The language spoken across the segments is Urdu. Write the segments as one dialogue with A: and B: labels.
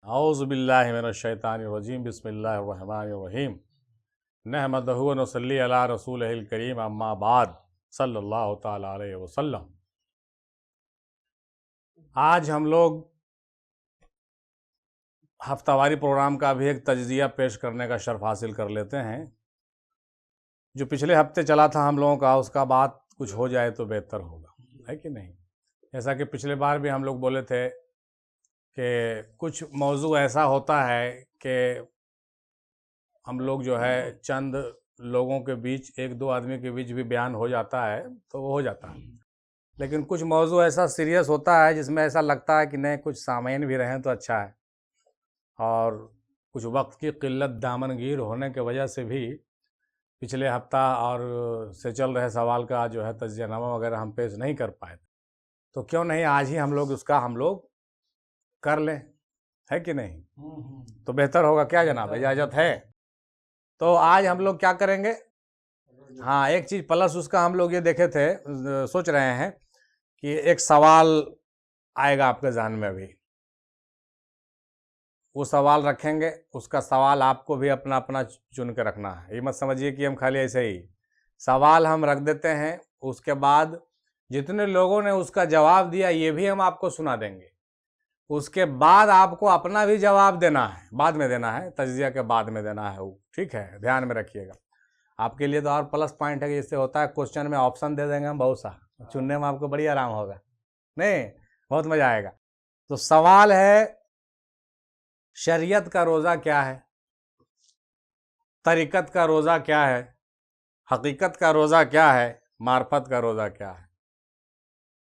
A: اعوذ باللہ من الشیطان الرجیم بسم اللہ الرحمن الرحیم نحمدہ و نصلی علی رسولہ الکریم اما بعد صلی اللہ تعالی علیہ وسلم۔ آج ہم لوگ ہفتہ واری پروگرام کا بھی ایک تجزیہ پیش کرنے کا شرف حاصل کر لیتے ہیں۔ جو پچھلے ہفتے چلا تھا ہم لوگوں کا، اس کا بات کچھ ہو جائے تو بہتر ہوگا، ہے کہ نہیں؟ جیسا کہ پچھلے بار بھی ہم لوگ بولے تھے کہ کچھ موضوع ایسا ہوتا ہے کہ ہم لوگ جو ہے چند لوگوں کے بیچ، ایک دو آدمی کے بیچ بھی بیان ہو جاتا ہے تو وہ ہو جاتا ہے، لیکن کچھ موضوع ایسا سیریس ہوتا ہے جس میں ایسا لگتا ہے کہ نہیں کچھ سامعین بھی رہیں تو اچھا ہے، اور کچھ وقت کی قلت دامن گیر ہونے کی وجہ سے بھی پچھلے ہفتہ اور سے چل رہے سوال کا جو ہے تجزیہ نامہ وغیرہ ہم پیش نہیں کر پائے، تو کیوں نہیں آج ہی ہم لوگ اس کا کر لیں، ہے کہ نہیں؟ تو بہتر ہوگا، کیا جناب اجازت ہے؟ تو آج ہم لوگ کیا کریں گے؟ ہاں، ایک چیز پلس اس کا ہم لوگ یہ دیکھے تھے، سوچ رہے ہیں کہ ایک سوال آئے گا آپ کے ذہن میں بھی، وہ سوال رکھیں گے، اس کا سوال آپ کو بھی اپنا اپنا چن کے رکھنا ہے۔ یہ مت سمجھیے کہ ہم خالی ایسے ہی سوال ہم رکھ دیتے ہیں، اس کے بعد جتنے لوگوں نے اس کا جواب دیا یہ بھی ہم آپ کو سنا دیں گے، اس کے بعد آپ کو اپنا بھی جواب دینا ہے، بعد میں دینا ہے، تجزیہ کے بعد میں دینا ہے وہ، ٹھیک ہے؟ دھیان میں رکھیے گا۔ آپ کے لیے تو اور پلس پوائنٹ ہے کہ اس سے ہوتا ہے کوشچن میں آپشن دے دیں گے ہم بہت سا، چننے میں آپ کو بڑی آرام ہوگا، نہیں بہت مزہ آئے گا۔ تو سوال ہے، شریعت کا روزہ کیا ہے؟ طریقت کا روزہ کیا ہے؟ حقیقت کا روزہ کیا ہے؟ معرفت کا روزہ کیا ہے؟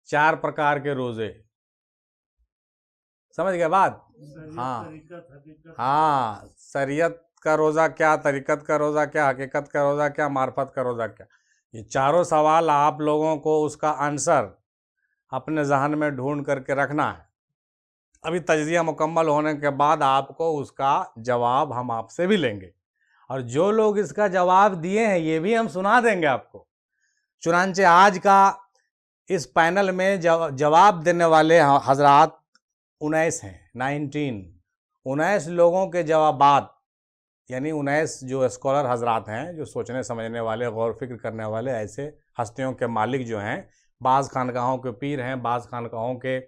A: 4 پرکار کے روزے، سمجھ گئے بات؟ ہاں، شریعت کا روزہ کیا، طریقت کا روزہ کیا، حقیقت کا روزہ کیا، معرفت کا روزہ کیا؟ یہ چاروں سوال آپ لوگوں کو اس کا آنسر اپنے ذہن میں ڈھونڈ کر کے رکھنا ہے۔ ابھی تجزیہ مکمل ہونے کے بعد آپ کو اس کا جواب ہم آپ سے بھی لیں گے، اور جو لوگ اس کا جواب دیے ہیں یہ بھی ہم سنا دیں گے آپ کو۔ چنانچہ آج کا اس پینل میں جواب دینے والے حضرات 19 ہیں، 19 لوگوں کے جوابات، یعنی 19 جو اسکالر حضرات ہیں، جو سوچنے سمجھنے والے، غور فکر کرنے والے ایسے ہستیوں کے مالک جو ہیں، بعض خانقاہوں کے پیر ہیں، بعض خانقاہوں کے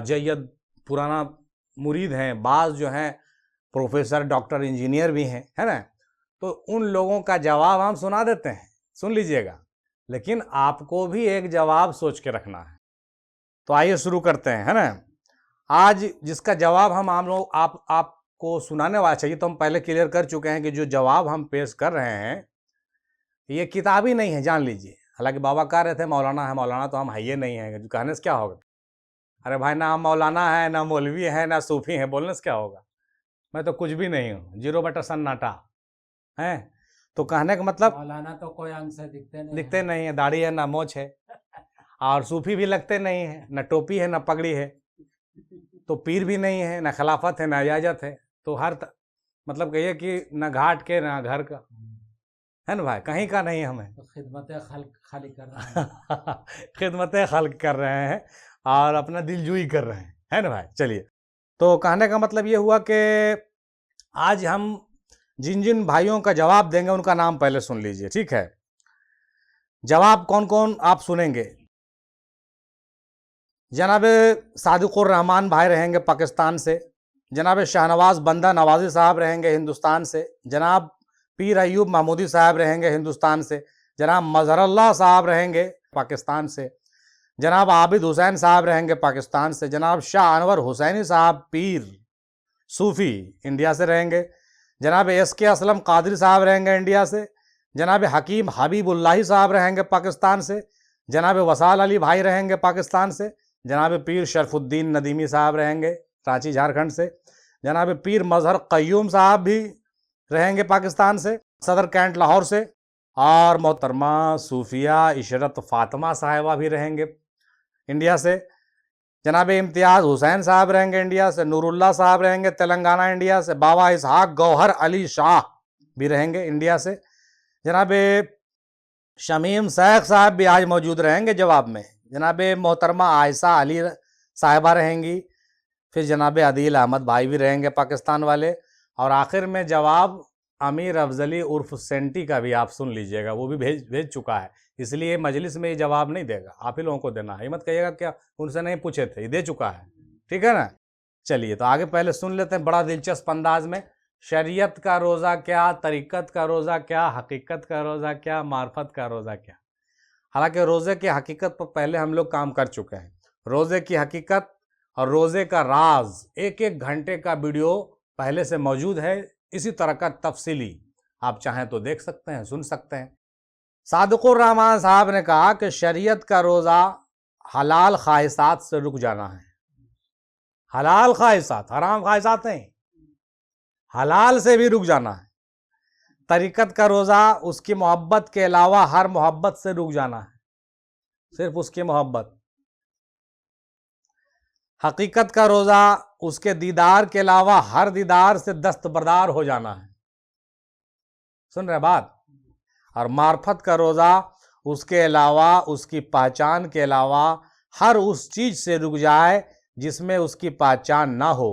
A: جید پرانا مرید ہیں، بعض جو ہیں پروفیسر، ڈاکٹر، انجینئر بھی ہیں، ہے نا؟ تو ان لوگوں کا جواب ہم سنا دیتے ہیں، سن لیجئے گا، لیکن آپ کو بھی ایک جواب سوچ کے رکھنا ہے۔ تو آئیے شروع کرتے ہیں، ہے نا؟ آج جس کا جواب ہم لوگ آپ کو سنانے والا چاہیے، تو ہم پہلے کلیئر کر چکے ہیں کہ جو جواب ہم پیش کر رہے ہیں یہ کتابی نہیں ہے، جان لیجئے۔ حالانکہ بابا کہہ رہے تھے مولانا ہے، مولانا تو ہم ہے یہ نہیں ہیں، کہنے سے کیا ہوگا؟ ارے بھائی، نہ ہم مولانا ہے، نہ مولوی ہے، نہ صوفی ہیں، بولنے سے کیا ہوگا؟ میں تو کچھ بھی نہیں ہوں، 0 سناٹا ہے۔ تو کہنے کا مطلب
B: مولانا تو کوئی انگ سے
A: دکھتے نہیں ہیں، داڑھی ہے نہ موچھ ہے، اور صوفی بھی لگتے نہیں ہیں، نہ ٹوپی ہے نہ پگڑی ہے، تو پیر بھی نہیں ہے، نہ خلافت ہے نہ اجازت ہے، تو مطلب کہیے کہ نہ گھاٹ کے نہ گھر کا، ہے نا بھائی؟ کہیں کا نہیں ہمیں،
B: خدمت خلق خالی کر رہے ہیں،
A: خدمت خلق کر رہے ہیں اور اپنا دل جوئی کر رہے ہیں، ہے نا بھائی؟ چلیے، تو کہنے کا مطلب یہ ہوا کہ آج ہم جن جن بھائیوں کا جواب دیں گے ان کا نام پہلے سن لیجئے، ٹھیک ہے؟ جواب کون کون آپ سنیں گے؟ جناب صادق الرحمان بھائی رہیں گے پاکستان سے، جناب شاہنواز بندہ نوازی صاحب رہیں گے ہندوستان سے، جناب پیر ایوب محمودی صاحب رہیں گے ہندوستان سے، جناب مظہر اللہ صاحب رہیں گے پاکستان سے، جناب عابد حسین صاحب رہیں گے پاکستان سے، جناب شاہ انور حسینی صاحب پیر صوفی انڈیا سے رہیں گے، جناب ایس کے اسلم قادری صاحب رہیں گے انڈیا سے، جناب حکیم حبیب اللہ صاحب رہیں گے پاکستان سے، جناب وصال علی بھائی رہیں گے پاکستان سے، جناب پیر شرف الدین ندیمی صاحب رہیں گے رانچی جھارکھنڈ سے، جناب پیر مظہر قیوم صاحب بھی رہیں گے پاکستان سے، صدر کینٹ لاہور سے، اور محترمہ صوفیہ عشرت فاطمہ صاحبہ بھی رہیں گے انڈیا سے، جناب امتیاز حسین صاحب رہیں گے انڈیا سے، نور اللہ صاحب رہیں گے تلنگانہ انڈیا سے، بابا اسحاق گوہر علی شاہ بھی رہیں گے انڈیا سے، جناب شمیم شیخ صاحب بھی آج موجود رہیں گے جواب میں، جناب محترمہ عائشہ علی صاحبہ رہیں گی پھر جناب عادل احمد بھائی بھی رہیں گے پاکستان والے، اور آخر میں جواب امیر افضلی عرف سینٹی کا بھی آپ سن لیجئے گا، وہ بھی بھیج چکا ہے، اس لیے مجلس میں یہ جواب نہیں دے گا، آپ ہی لوگوں کو دینا ہے، یہ مت کہیے گا کیا ان سے نہیں پوچھے تھے، یہ دے چکا ہے، ٹھیک ہے نا۔ چلیے تو آگے پہلے سن لیتے ہیں بڑا دلچسپ انداز میں، شریعت کا روزہ کیا، طریقت کا روزہ کیا، حقیقت کا روزہ کیا، معرفت کا روزہ کیا۔ حالانکہ روزے کی حقیقت پر پہلے ہم لوگ کام کر چکے ہیں، روزے کی حقیقت اور روزے کا راز ایک ایک گھنٹے کا ویڈیو پہلے سے موجود ہے، اسی طرح کا تفصیلی، آپ چاہیں تو دیکھ سکتے ہیں، سن سکتے ہیں۔ صادق الرحمان صاحب نے کہا کہ شریعت کا روزہ حلال خواہشات سے رک جانا ہے، حلال خواہشات، حرام خواہشات نہیں، حلال سے بھی رک جانا ہے۔ طریقت کا روزہ اس کی محبت کے علاوہ ہر محبت سے رک جانا ہے، صرف اس کی محبت۔ حقیقت کا روزہ اس کے دیدار کے علاوہ ہر دیدار سے دستبردار ہو جانا ہے، سن رہے بات۔ اور معرفت کا روزہ اس کے علاوہ، اس کی پہچان کے علاوہ ہر اس چیز سے رک جائے جس میں اس کی پہچان نہ ہو،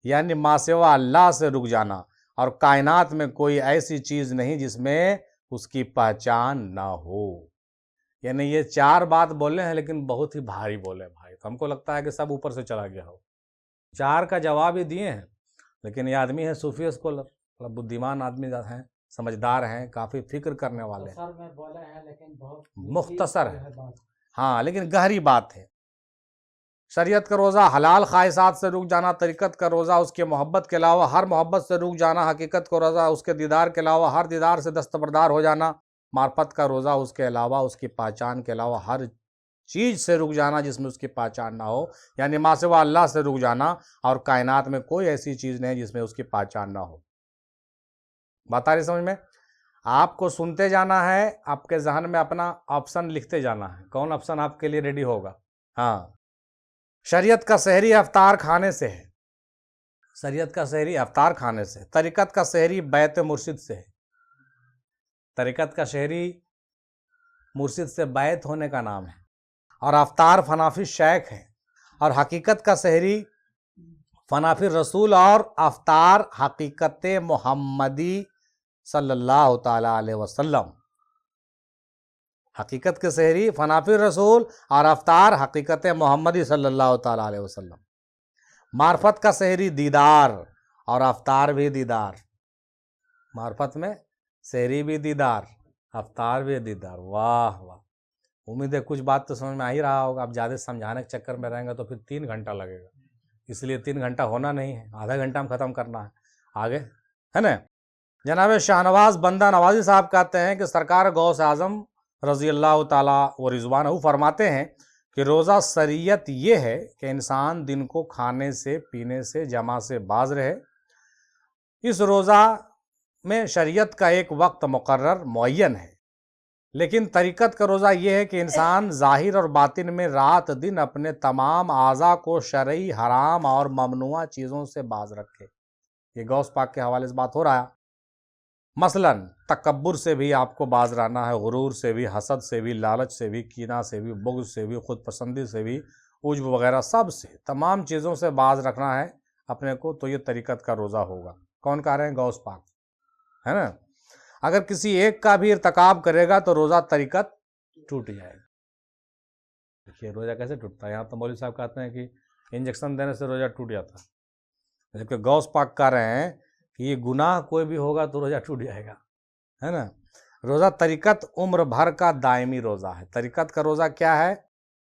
A: یعنی ما سوا اللہ سے رک جانا، اور کائنات میں کوئی ایسی چیز نہیں جس میں اس کی پہچان نہ ہو۔ یعنی یہ چار بات بولے ہیں لیکن بہت ہی بھاری بولے بھائی، تو ہم کو لگتا ہے کہ سب اوپر سے چلا گیا ہو، چار کا جواب ہی دیے ہیں، لیکن یہ آدمی ہے صوفی اسکولر، بدھیمان آدمی ہیں، سمجھدار ہیں، کافی فکر کرنے والے ہیں،
B: مختصر میں بولے ہیں لیکن بہت
A: مختصر ہے،
B: بات۔
A: ہاں لیکن گہری بات ہے۔ شریعت کا روزہ حلال خواہشات سے رک جانا، طریقت کا روزہ اس کے محبت کے علاوہ ہر محبت سے رک جانا، حقیقت کا روزہ اس کے دیدار کے علاوہ ہر دیدار سے دستبردار ہو جانا، معرفت کا روزہ اس کے علاوہ، اس کی پہچان کے علاوہ ہر چیز سے رک جانا جس میں اس کی پہچان نہ ہو، یعنی ما سوا اللہ سے رک جانا، اور کائنات میں کوئی ایسی چیز نہیں جس میں اس کی پہچان نہ ہو۔ بات آ رہی سمجھ میں؟ آپ کو سنتے جانا ہے، آپ کے ذہن میں اپنا آپشن لکھتے جانا ہے، کون آپشن آپ کے لیے ریڈی ہوگا۔ ہاں، شریعت کا سحری افطار کھانے سے ہے، شریعت کا سحری افطار کھانے سے۔ طریقت کا سحری بیعت مرشد سے ہے، طریقت کا سحری مرشد سے بیعت ہونے کا نام ہے، اور افطار فنافی شیخ ہے، اور حقیقت کا سحری فنافی رسول اور افطار حقیقت محمدی صلی اللہ تعالی علیہ وسلم۔ حقیقت کے سحری فنافی رسول اور افطار حقیقت محمدی صلی اللہ تعالی علیہ وسلم۔ معرفت کا سحری دیدار اور افطار بھی دیدار، معرفت میں سحری بھی دیدار، افطار بھی دیدار۔ واہ واہ، امید ہے کچھ بات تو سمجھ میں آ ہی رہا ہوگا۔ آپ زیادہ سمجھانے کے چکر میں رہیں گے تو پھر 3 گھنٹہ لگے گا، اس لیے 3 گھنٹہ ہونا نہیں ہے، آدھا گھنٹہ میں ختم کرنا ہے، آگے ہے نا۔ جناب شاہنواز بندہ نوازی صاحب کہتے ہیں کہ سرکار غوث اعظم رضی اللہ تعالیٰ و رضوانہ فرماتے ہیں کہ روزہ شریعت یہ ہے کہ انسان دن کو کھانے سے، پینے سے، جمع سے باز رہے۔ اس روزہ میں شریعت کا ایک وقت مقرر معین ہے، لیکن طریقت کا روزہ یہ ہے کہ انسان ظاہر اور باطن میں رات دن اپنے تمام اعضاء کو شرعی حرام اور ممنوع چیزوں سے باز رکھے۔ یہ غوث پاک کے حوالے سے بات ہو رہا ہے۔ مثلا تکبر سے بھی آپ کو باز رہنا ہے، غرور سے بھی، حسد سے بھی، لالچ سے بھی، کینہ سے بھی، بغض سے بھی، خود پسندی سے بھی، عجب وغیرہ سب سے، تمام چیزوں سے باز رکھنا ہے اپنے کو، تو یہ طریقت کا روزہ ہوگا۔ کون کہہ رہے ہیں؟ غوث پاک، ہے نا۔ اگر کسی ایک کا بھی ارتکاب کرے گا تو روزہ طریقت ٹوٹ جائے گا۔ دیکھیے روزہ کیسے ٹوٹتا ہے، یہاں تو مولوی صاحب کہتے ہیں کہ انجیکشن دینے سے روزہ ٹوٹ جاتا ہے، جبکہ غوث پاک کہہ رہے ہیں کہ یہ گناہ کوئی بھی ہوگا تو روزہ ٹوٹ جائے گا، ہے نا۔ روزہ طریقت عمر بھر کا دائمی روزہ ہے۔ طریقت کا روزہ کیا ہے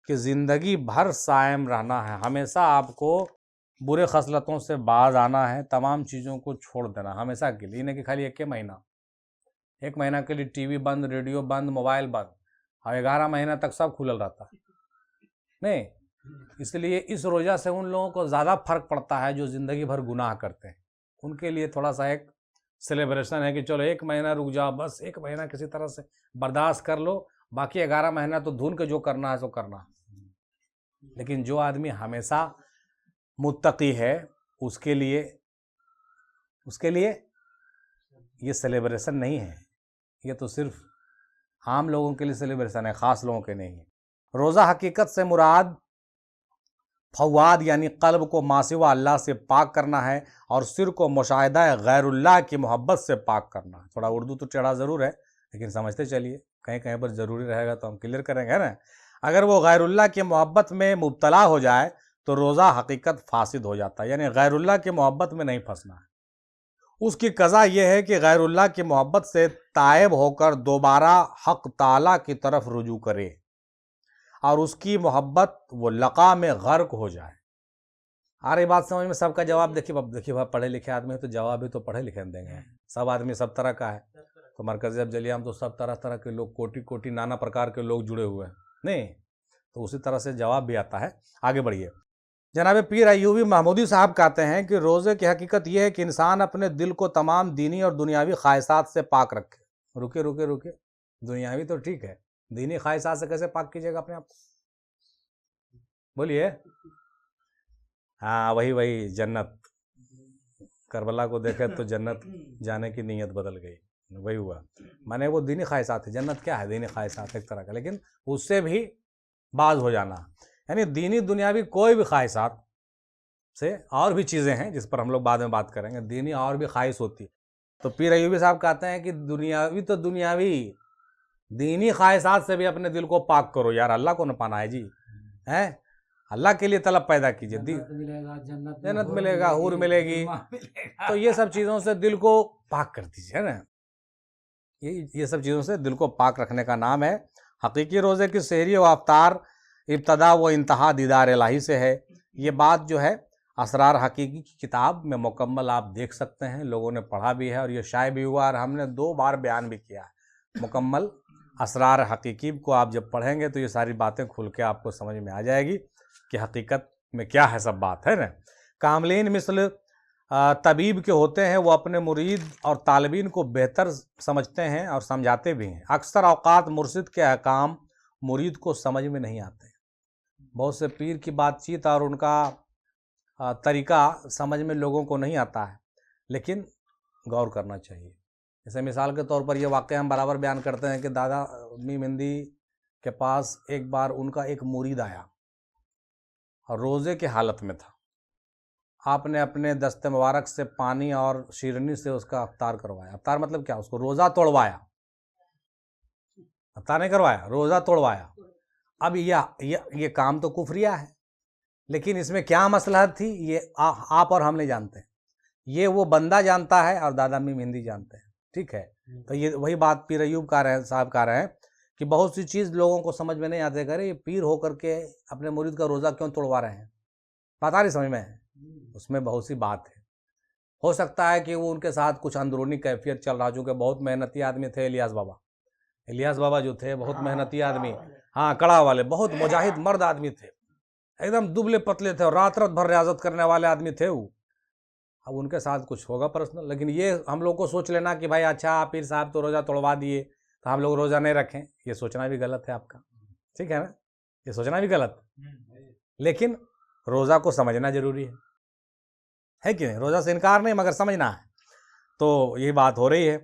A: کہ زندگی بھر صائم رہنا ہے، ہمیشہ آپ کو برے خصلتوں سے باز آنا ہے، تمام چیزوں کو چھوڑ دینا ہمیشہ کے لیے، نہیں کہ خالی ایک مہینہ کے لیے ٹی وی بند، ریڈیو بند، موبائل بند، اور 11 مہینہ تک سب کھلل رہتا ہے، نہیں۔ اس لیے اس روزہ سے ان لوگوں کو زیادہ فرق پڑتا ہے جو زندگی بھر گناہ کرتے ہیں، ان کے لیے تھوڑا سا ایک سیلیبریشن ہے کہ چلو 1 مہینہ رک جاؤ، بس 1 مہینہ کسی طرح سے برداشت کر لو، باقی 11 مہینہ تو دھن کے جو کرنا ہے سو کرنا ہے۔ لیکن جو آدمی ہمیشہ متقی ہے اس کے لیے یہ سیلیبریشن نہیں ہے، یہ تو صرف عام لوگوں کے لیے سیلیبریشن ہے، خاص لوگوں کے نہیں ہے۔ روزہ حقیقت سے مراد فواد یعنی قلب کو ما سوا اللہ سے پاک کرنا ہے، اور سر کو مشاہدہ غیر اللہ کی محبت سے پاک کرنا ہے۔ تھوڑا اردو تو چڑھا ضرور ہے لیکن سمجھتے چلیے، کہیں کہیں پر ضروری رہے گا تو ہم کلیئر کریں گے نا۔ اگر وہ غیر اللہ کی محبت میں مبتلا ہو جائے تو روزہ حقیقت فاسد ہو جاتا ہے، یعنی غیر اللہ کی محبت میں نہیں پھنسنا ہے۔ اس کی قضا یہ ہے کہ غیر اللہ کی محبت سے تائب ہو کر دوبارہ حق تعالیٰ کی طرف رجوع کرے اور اس کی محبت وہ لقا میں غرق ہو جائے۔ آ رہی بات سمجھ میں؟ سب کا جواب دیکھیے پڑھے لکھے آدمی ہے تو جواب بھی تو پڑھے لکھے دیں گے۔ سب آدمی سب طرح کا ہے تو مرکز افضلیہ میں تو سب طرح کے لوگ، کوٹی کوٹی نانا پرکار کے لوگ جڑے ہوئے ہیں، نہیں تو اسی طرح سے جواب بھی آتا ہے۔ آگے بڑھیے۔ جناب پیر ایوبی محمودی صاحب کہتے ہیں کہ روزے کی حقیقت یہ ہے کہ انسان اپنے دل کو تمام دینی اور دنیاوی خواہشات سے پاک رکھے۔ رکے دنیاوی تو ٹھیک ہے، دینی خواہشات سے کیسے پاک کیجیے گا اپنے آپ کو؟ بولیے۔ ہاں وہی جنت، کربلا کو دیکھے تو جنت جانے کی نیت بدل گئی، وہی ہوا۔ مانے وہ دینی خواہشات ہے، جنت کیا ہے؟ دینی خواہشات ایک طرح کا، لیکن اس سے بھی باز ہو جانا، یعنی دینی دنیاوی کوئی بھی خواہشات سے، اور بھی چیزیں ہیں جس پر ہم لوگ بعد میں بات کریں گے، دینی اور بھی خواہش ہوتی ہے۔ تو پیر ایوبی صاحب کہتے ہیں کہ دنیاوی تو دنیاوی، دینی خواہشات سے بھی اپنے دل کو پاک کرو یار، اللہ کو نہ پانا ہے جی، ہیں اللہ کے لیے طلب پیدا کیجئے، جنت ملے گا، حور ملے گی، تو یہ سب چیزوں سے دل کو پاک کر دیجیے نا، یہ سب چیزوں سے دل کو پاک رکھنے کا نام ہے۔ حقیقی روزے کی سحری و افطار ابتدا و انتہا دیدار الہی سے ہے۔ یہ بات جو ہے اسرار حقیقی کی کتاب میں مکمل آپ دیکھ سکتے ہیں، لوگوں نے پڑھا بھی ہے اور یہ شائع بھی ہوا، اور ہم نے 2 بار بیان بھی کیا ہے۔ مکمل اسرار حقیقی کو آپ جب پڑھیں گے تو یہ ساری باتیں کھل کے آپ کو سمجھ میں آ جائے گی کہ حقیقت میں کیا ہے، سب بات ہے نا۔ کاملین مثل طبیب کے ہوتے ہیں، وہ اپنے مرید اور طالبین کو بہتر سمجھتے ہیں اور سمجھاتے بھی ہیں۔ اکثر اوقات مرشد کے احکام مرید کو سمجھ میں نہیں آتے، بہت سے پیر کی بات چیت اور ان کا طریقہ سمجھ میں لوگوں کو نہیں آتا ہے، لیکن غور کرنا چاہیے۔ جیسے مثال کے طور پر یہ واقعہ ہم برابر بیان کرتے ہیں کہ دادا میم ہندی کے پاس ایک بار ان کا ایک مرید آیا اور روزے کی حالت میں تھا۔ آپ نے اپنے دست مبارک سے پانی اور شیرنی سے اس کا افطار کروایا۔ افطار مطلب کیا؟ اس کو روزہ توڑوایا، افطار نہیں کروایا، روزہ توڑوایا۔ اب یہ کام تو کفریہ ہے، لیکن اس میں کیا مصلحت تھی یہ آپ اور ہم نہیں جانتے، یہ وہ بندہ جانتا ہے اور دادا میم ہندی جانتے ہیں، ٹھیک ہے؟ تو یہ وہی بات پیر ایوب صاحب کہہ رہے ہیں کہ بہت سی چیز لوگوں کو سمجھ میں نہیں آتے، کہہ رہے یہ پیر ہو کر کے اپنے مرید کا روزہ کیوں توڑوا رہے ہیں، پتہ نہیں سمجھ میں ہے، اس میں بہت سی بات ہے۔ ہو سکتا ہے کہ وہ ان کے ساتھ کچھ اندرونی کیفیت چل رہا، چونکہ بہت محنتی آدمی تھے الیاس بابا جو تھے، بہت محنتی آدمی، ہاں کڑا والے، بہت مجاہد مرد آدمی تھے، ایک دم دبلے پتلے تھے اور رات بھر ریاضت کرنے والے آدمی تھے وہ۔ اب ان کے ساتھ کچھ ہوگا پرسنل، لیکن یہ ہم لوگ کو سوچ لینا کہ بھائی اچھا پیر صاحب تو روزہ توڑوا دیے تو ہم لوگ روزہ نہیں رکھیں، یہ سوچنا بھی غلط ہے آپ کا، ٹھیک ہے نا؟ یہ سوچنا بھی غلط، لیکن روزہ کو سمجھنا ضروری ہے کہ نہیں؟ روزہ سے انکار نہیں مگر سمجھنا ہے، تو یہی بات ہو رہی ہے۔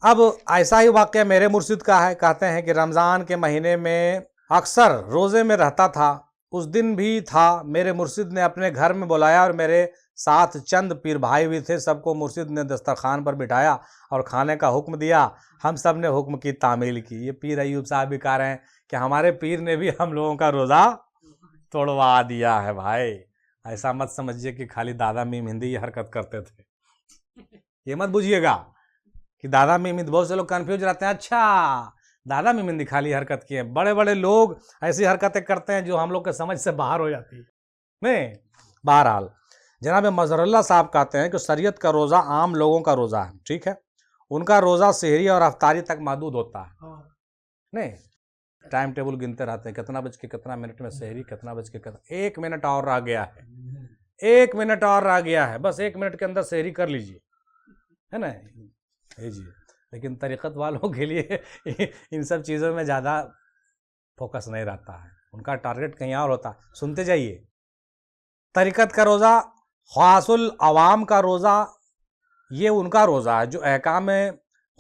A: اب ایسا ہی واقعہ میرے مرشد کا ہے، کہتے ہیں کہ رمضان کے مہینے میں اکثر روزے میں رہتا تھا، اس دن بھی تھا، میرے مرشد نے اپنے گھر میں بلایا اور میرے ساتھ چند پیر بھائی بھی تھے، سب کو مرشد نے دسترخوان پر بٹھایا اور کھانے کا حکم دیا، ہم سب نے حکم کی تعمیل کی۔ یہ پیر ایوب صاحب بھی کہہ رہے ہیں کہ ہمارے پیر نے بھی ہم لوگوں کا روزہ توڑوا دیا ہے۔ بھائی ایسا مت سمجھیے کہ خالی دادا میم ہندی یہ حرکت کرتے تھے، یہ مت بوجھیے گا کہ دادا میم ہندی، بہت سے لوگ کنفیوز رہتے ہیں، اچھا دادا میم ہندی خالی حرکت کی ہے، بڑے بڑے لوگ ایسی حرکتیں کرتے ہیں جو ہم لوگ کے سمجھ سے باہر ہو جاتی ہے۔ نہیں، بہرحال جناب مظہر اللہ صاحب کہتے ہیں کہ شریعت کا روزہ عام لوگوں کا روزہ ہے، ٹھیک ہے؟ ان کا روزہ سحری اور افطاری تک محدود ہوتا ہے، نہیں ٹائم ٹیبل گنتے رہتے ہیں، کتنا بج کے کتنا منٹ میں سحری، کتنا بج کے کتنا، 1 منٹ اور رہ گیا ہے، 1 منٹ اور رہ گیا ہے، بس 1 منٹ کے اندر سحری کر لیجئے، ہے نا جی۔ لیکن طریقت والوں کے لیے ان سب چیزوں میں زیادہ فوکس نہیں رہتا ہے، ان کا ٹارگٹ کہیں اور ہوتا ہے۔ سنتے جائیے، طریقت کا روزہ، خاص العوام کا روزہ، یہ ان کا روزہ ہے جو احکام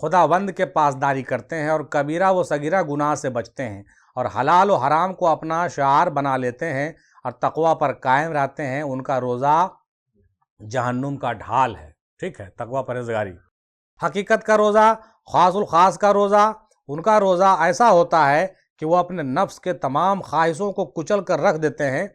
A: خداوند کے پاسداری کرتے ہیں اور کبیرہ و صغیرہ گناہ سے بچتے ہیں اور حلال و حرام کو اپنا شعار بنا لیتے ہیں اور تقوی پر قائم رہتے ہیں ان کا روزہ جہنم کا ڈھال ہے. ٹھیک ہے, تقوی پرہیزگاری. حقیقت کا روزہ, خاص الخاص کا روزہ, ان کا روزہ ایسا ہوتا ہے کہ وہ اپنے نفس کے تمام خواہشوں کو کچل کر رکھ دیتے ہیں,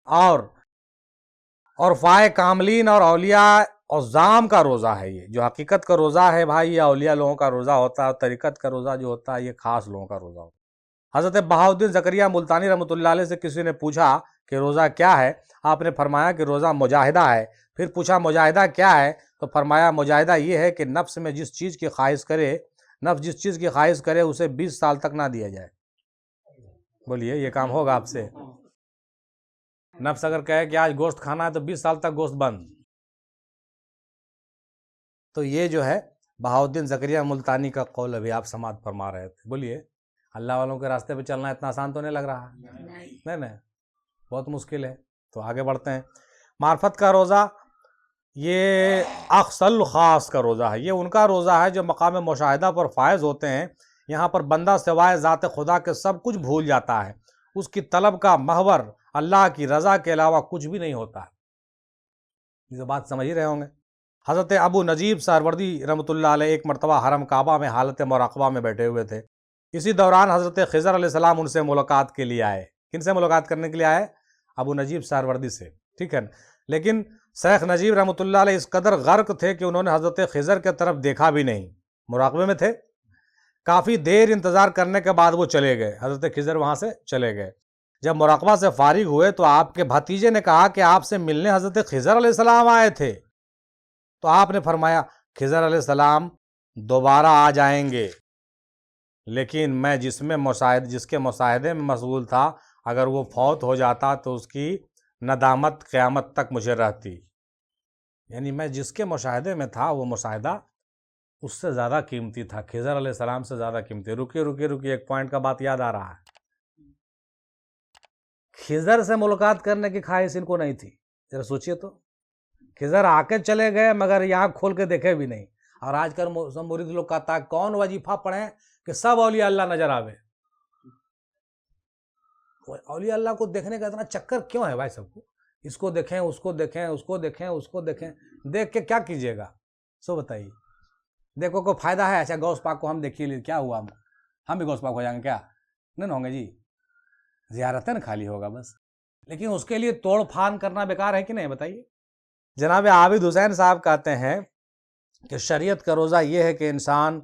A: اور فائے کاملین اور اولیاء عظام کا روزہ ہے. یہ جو حقیقت کا روزہ ہے بھائی, یہ اولیاء لوگوں کا روزہ ہوتا ہے, اور طریقت کا روزہ جو ہوتا ہے یہ خاص لوگوں کا روزہ ہوتا ہے. حضرت بہاؤالدین زکریہ ملتانی رحمۃ اللہ علیہ سے کسی نے پوچھا کہ روزہ کیا ہے؟ آپ نے فرمایا کہ روزہ مجاہدہ ہے. پھر پوچھا مجاہدہ کیا ہے؟ تو فرمایا مجاہدہ یہ ہے کہ نفس میں جس چیز کی خواہش کرے, نفس جس چیز کی خواہش کرے اسے 20 سال تک نہ دیا جائے. بولیے یہ کام ہوگا آپ سے؟ نفس اگر کہے کہ آج گوشت کھانا ہے تو 20 سال تک گوشت بند. تو یہ جو ہے بہاؤالدین زکریہ ملتانی کا قول ابھی آپ سماعت فرما رہے تھے. بولیے اللہ والوں کے راستے پہ چلنا اتنا آسان تو نہیں لگ رہا؟ نہیں, بہت مشکل ہے. تو آگے بڑھتے ہیں. معرفت کا روزہ یہ اخصل خاص کا روزہ ہے. یہ ان کا روزہ ہے جو مقام مشاہدہ پر فائز ہوتے ہیں. یہاں پر بندہ سوائے ذات خدا کے سب کچھ بھول جاتا ہے. اس کی طلب کا محور اللہ کی رضا کے علاوہ کچھ بھی نہیں ہوتا ہے. یہ بات سمجھ ہی رہے ہوں گے. حضرت ابو نجیب سہروردی رحمۃ اللہ علیہ ایک مرتبہ حرم کعبہ میں حالت مراقبہ میں بیٹھے ہوئے تھے. اسی دوران حضرت خضر علیہ السلام ان سے ملاقات کے لیے آئے. کن سے ملاقات کرنے کے لیے آئے؟ ابو نجیب سہروردی سے. ٹھیک ہے, لیکن شیخ نجیب رحمۃ اللہ علیہ اس قدر غرق تھے کہ انہوں نے حضرت خضر کے طرف دیکھا بھی نہیں. مراقبے میں تھے. کافی دیر انتظار کرنے کے بعد وہ چلے گئے. حضرت خضر وہاں سے چلے گئے. جب مراقبہ سے فارغ ہوئے تو آپ کے بھتیجے نے کہا کہ آپ سے ملنے حضرت خضر علیہ السلام آئے تھے. تو آپ نے فرمایا خضر علیہ السلام دوبارہ آ جائیں گے, لیکن میں جس کے مشاہدے میں مشغول تھا, اگر وہ فوت ہو جاتا تو اس کی ندامت قیامت تک مجھے رہتی. یعنی میں جس کے مشاہدے میں تھا وہ مشاہدہ اس سے زیادہ قیمتی تھا, خضر علیہ السلام سے زیادہ قیمتی. رکیے ایک پوائنٹ کا بات یاد آ رہا ہے. خضر سے ملاقات کرنے کی خواہش ان کو نہیں تھی. ذرا سوچئے تو, خضر آ کے چلے گئے مگر یہاں کھول کے دیکھے بھی نہیں. اور آج کل مرید لوگ کہتا ہے کون وظیفہ پڑھیں کہ سب اولیاء اللہ نظر آوے. اولیاء اللہ کو دیکھنے کا اتنا چکر کیوں ہے بھائی سب کو؟ اس کو دیکھیں, اس کو دیکھیں, اس کو دیکھیں, اس کو دیکھیں. دیکھ کے کیا کیجیے گا؟ سو بتائیے. دیکھو کوئی فائدہ ہے؟ اچھا غوث پاک کو ہم دیکھیے لیے کیا ہوا, ہم بھی غوث پاک ہو جائیں گے کیا؟ نہیں ہوں گے جی. زیارتیں نا خالی ہوگا بس. لیکن اس کے لیے توڑ پھان کرنا بیکار ہے کہ نہیں بتائیے. جناب عابد حسین صاحب کہتے ہیں کہ شریعت کا روزہ یہ ہے کہ انسان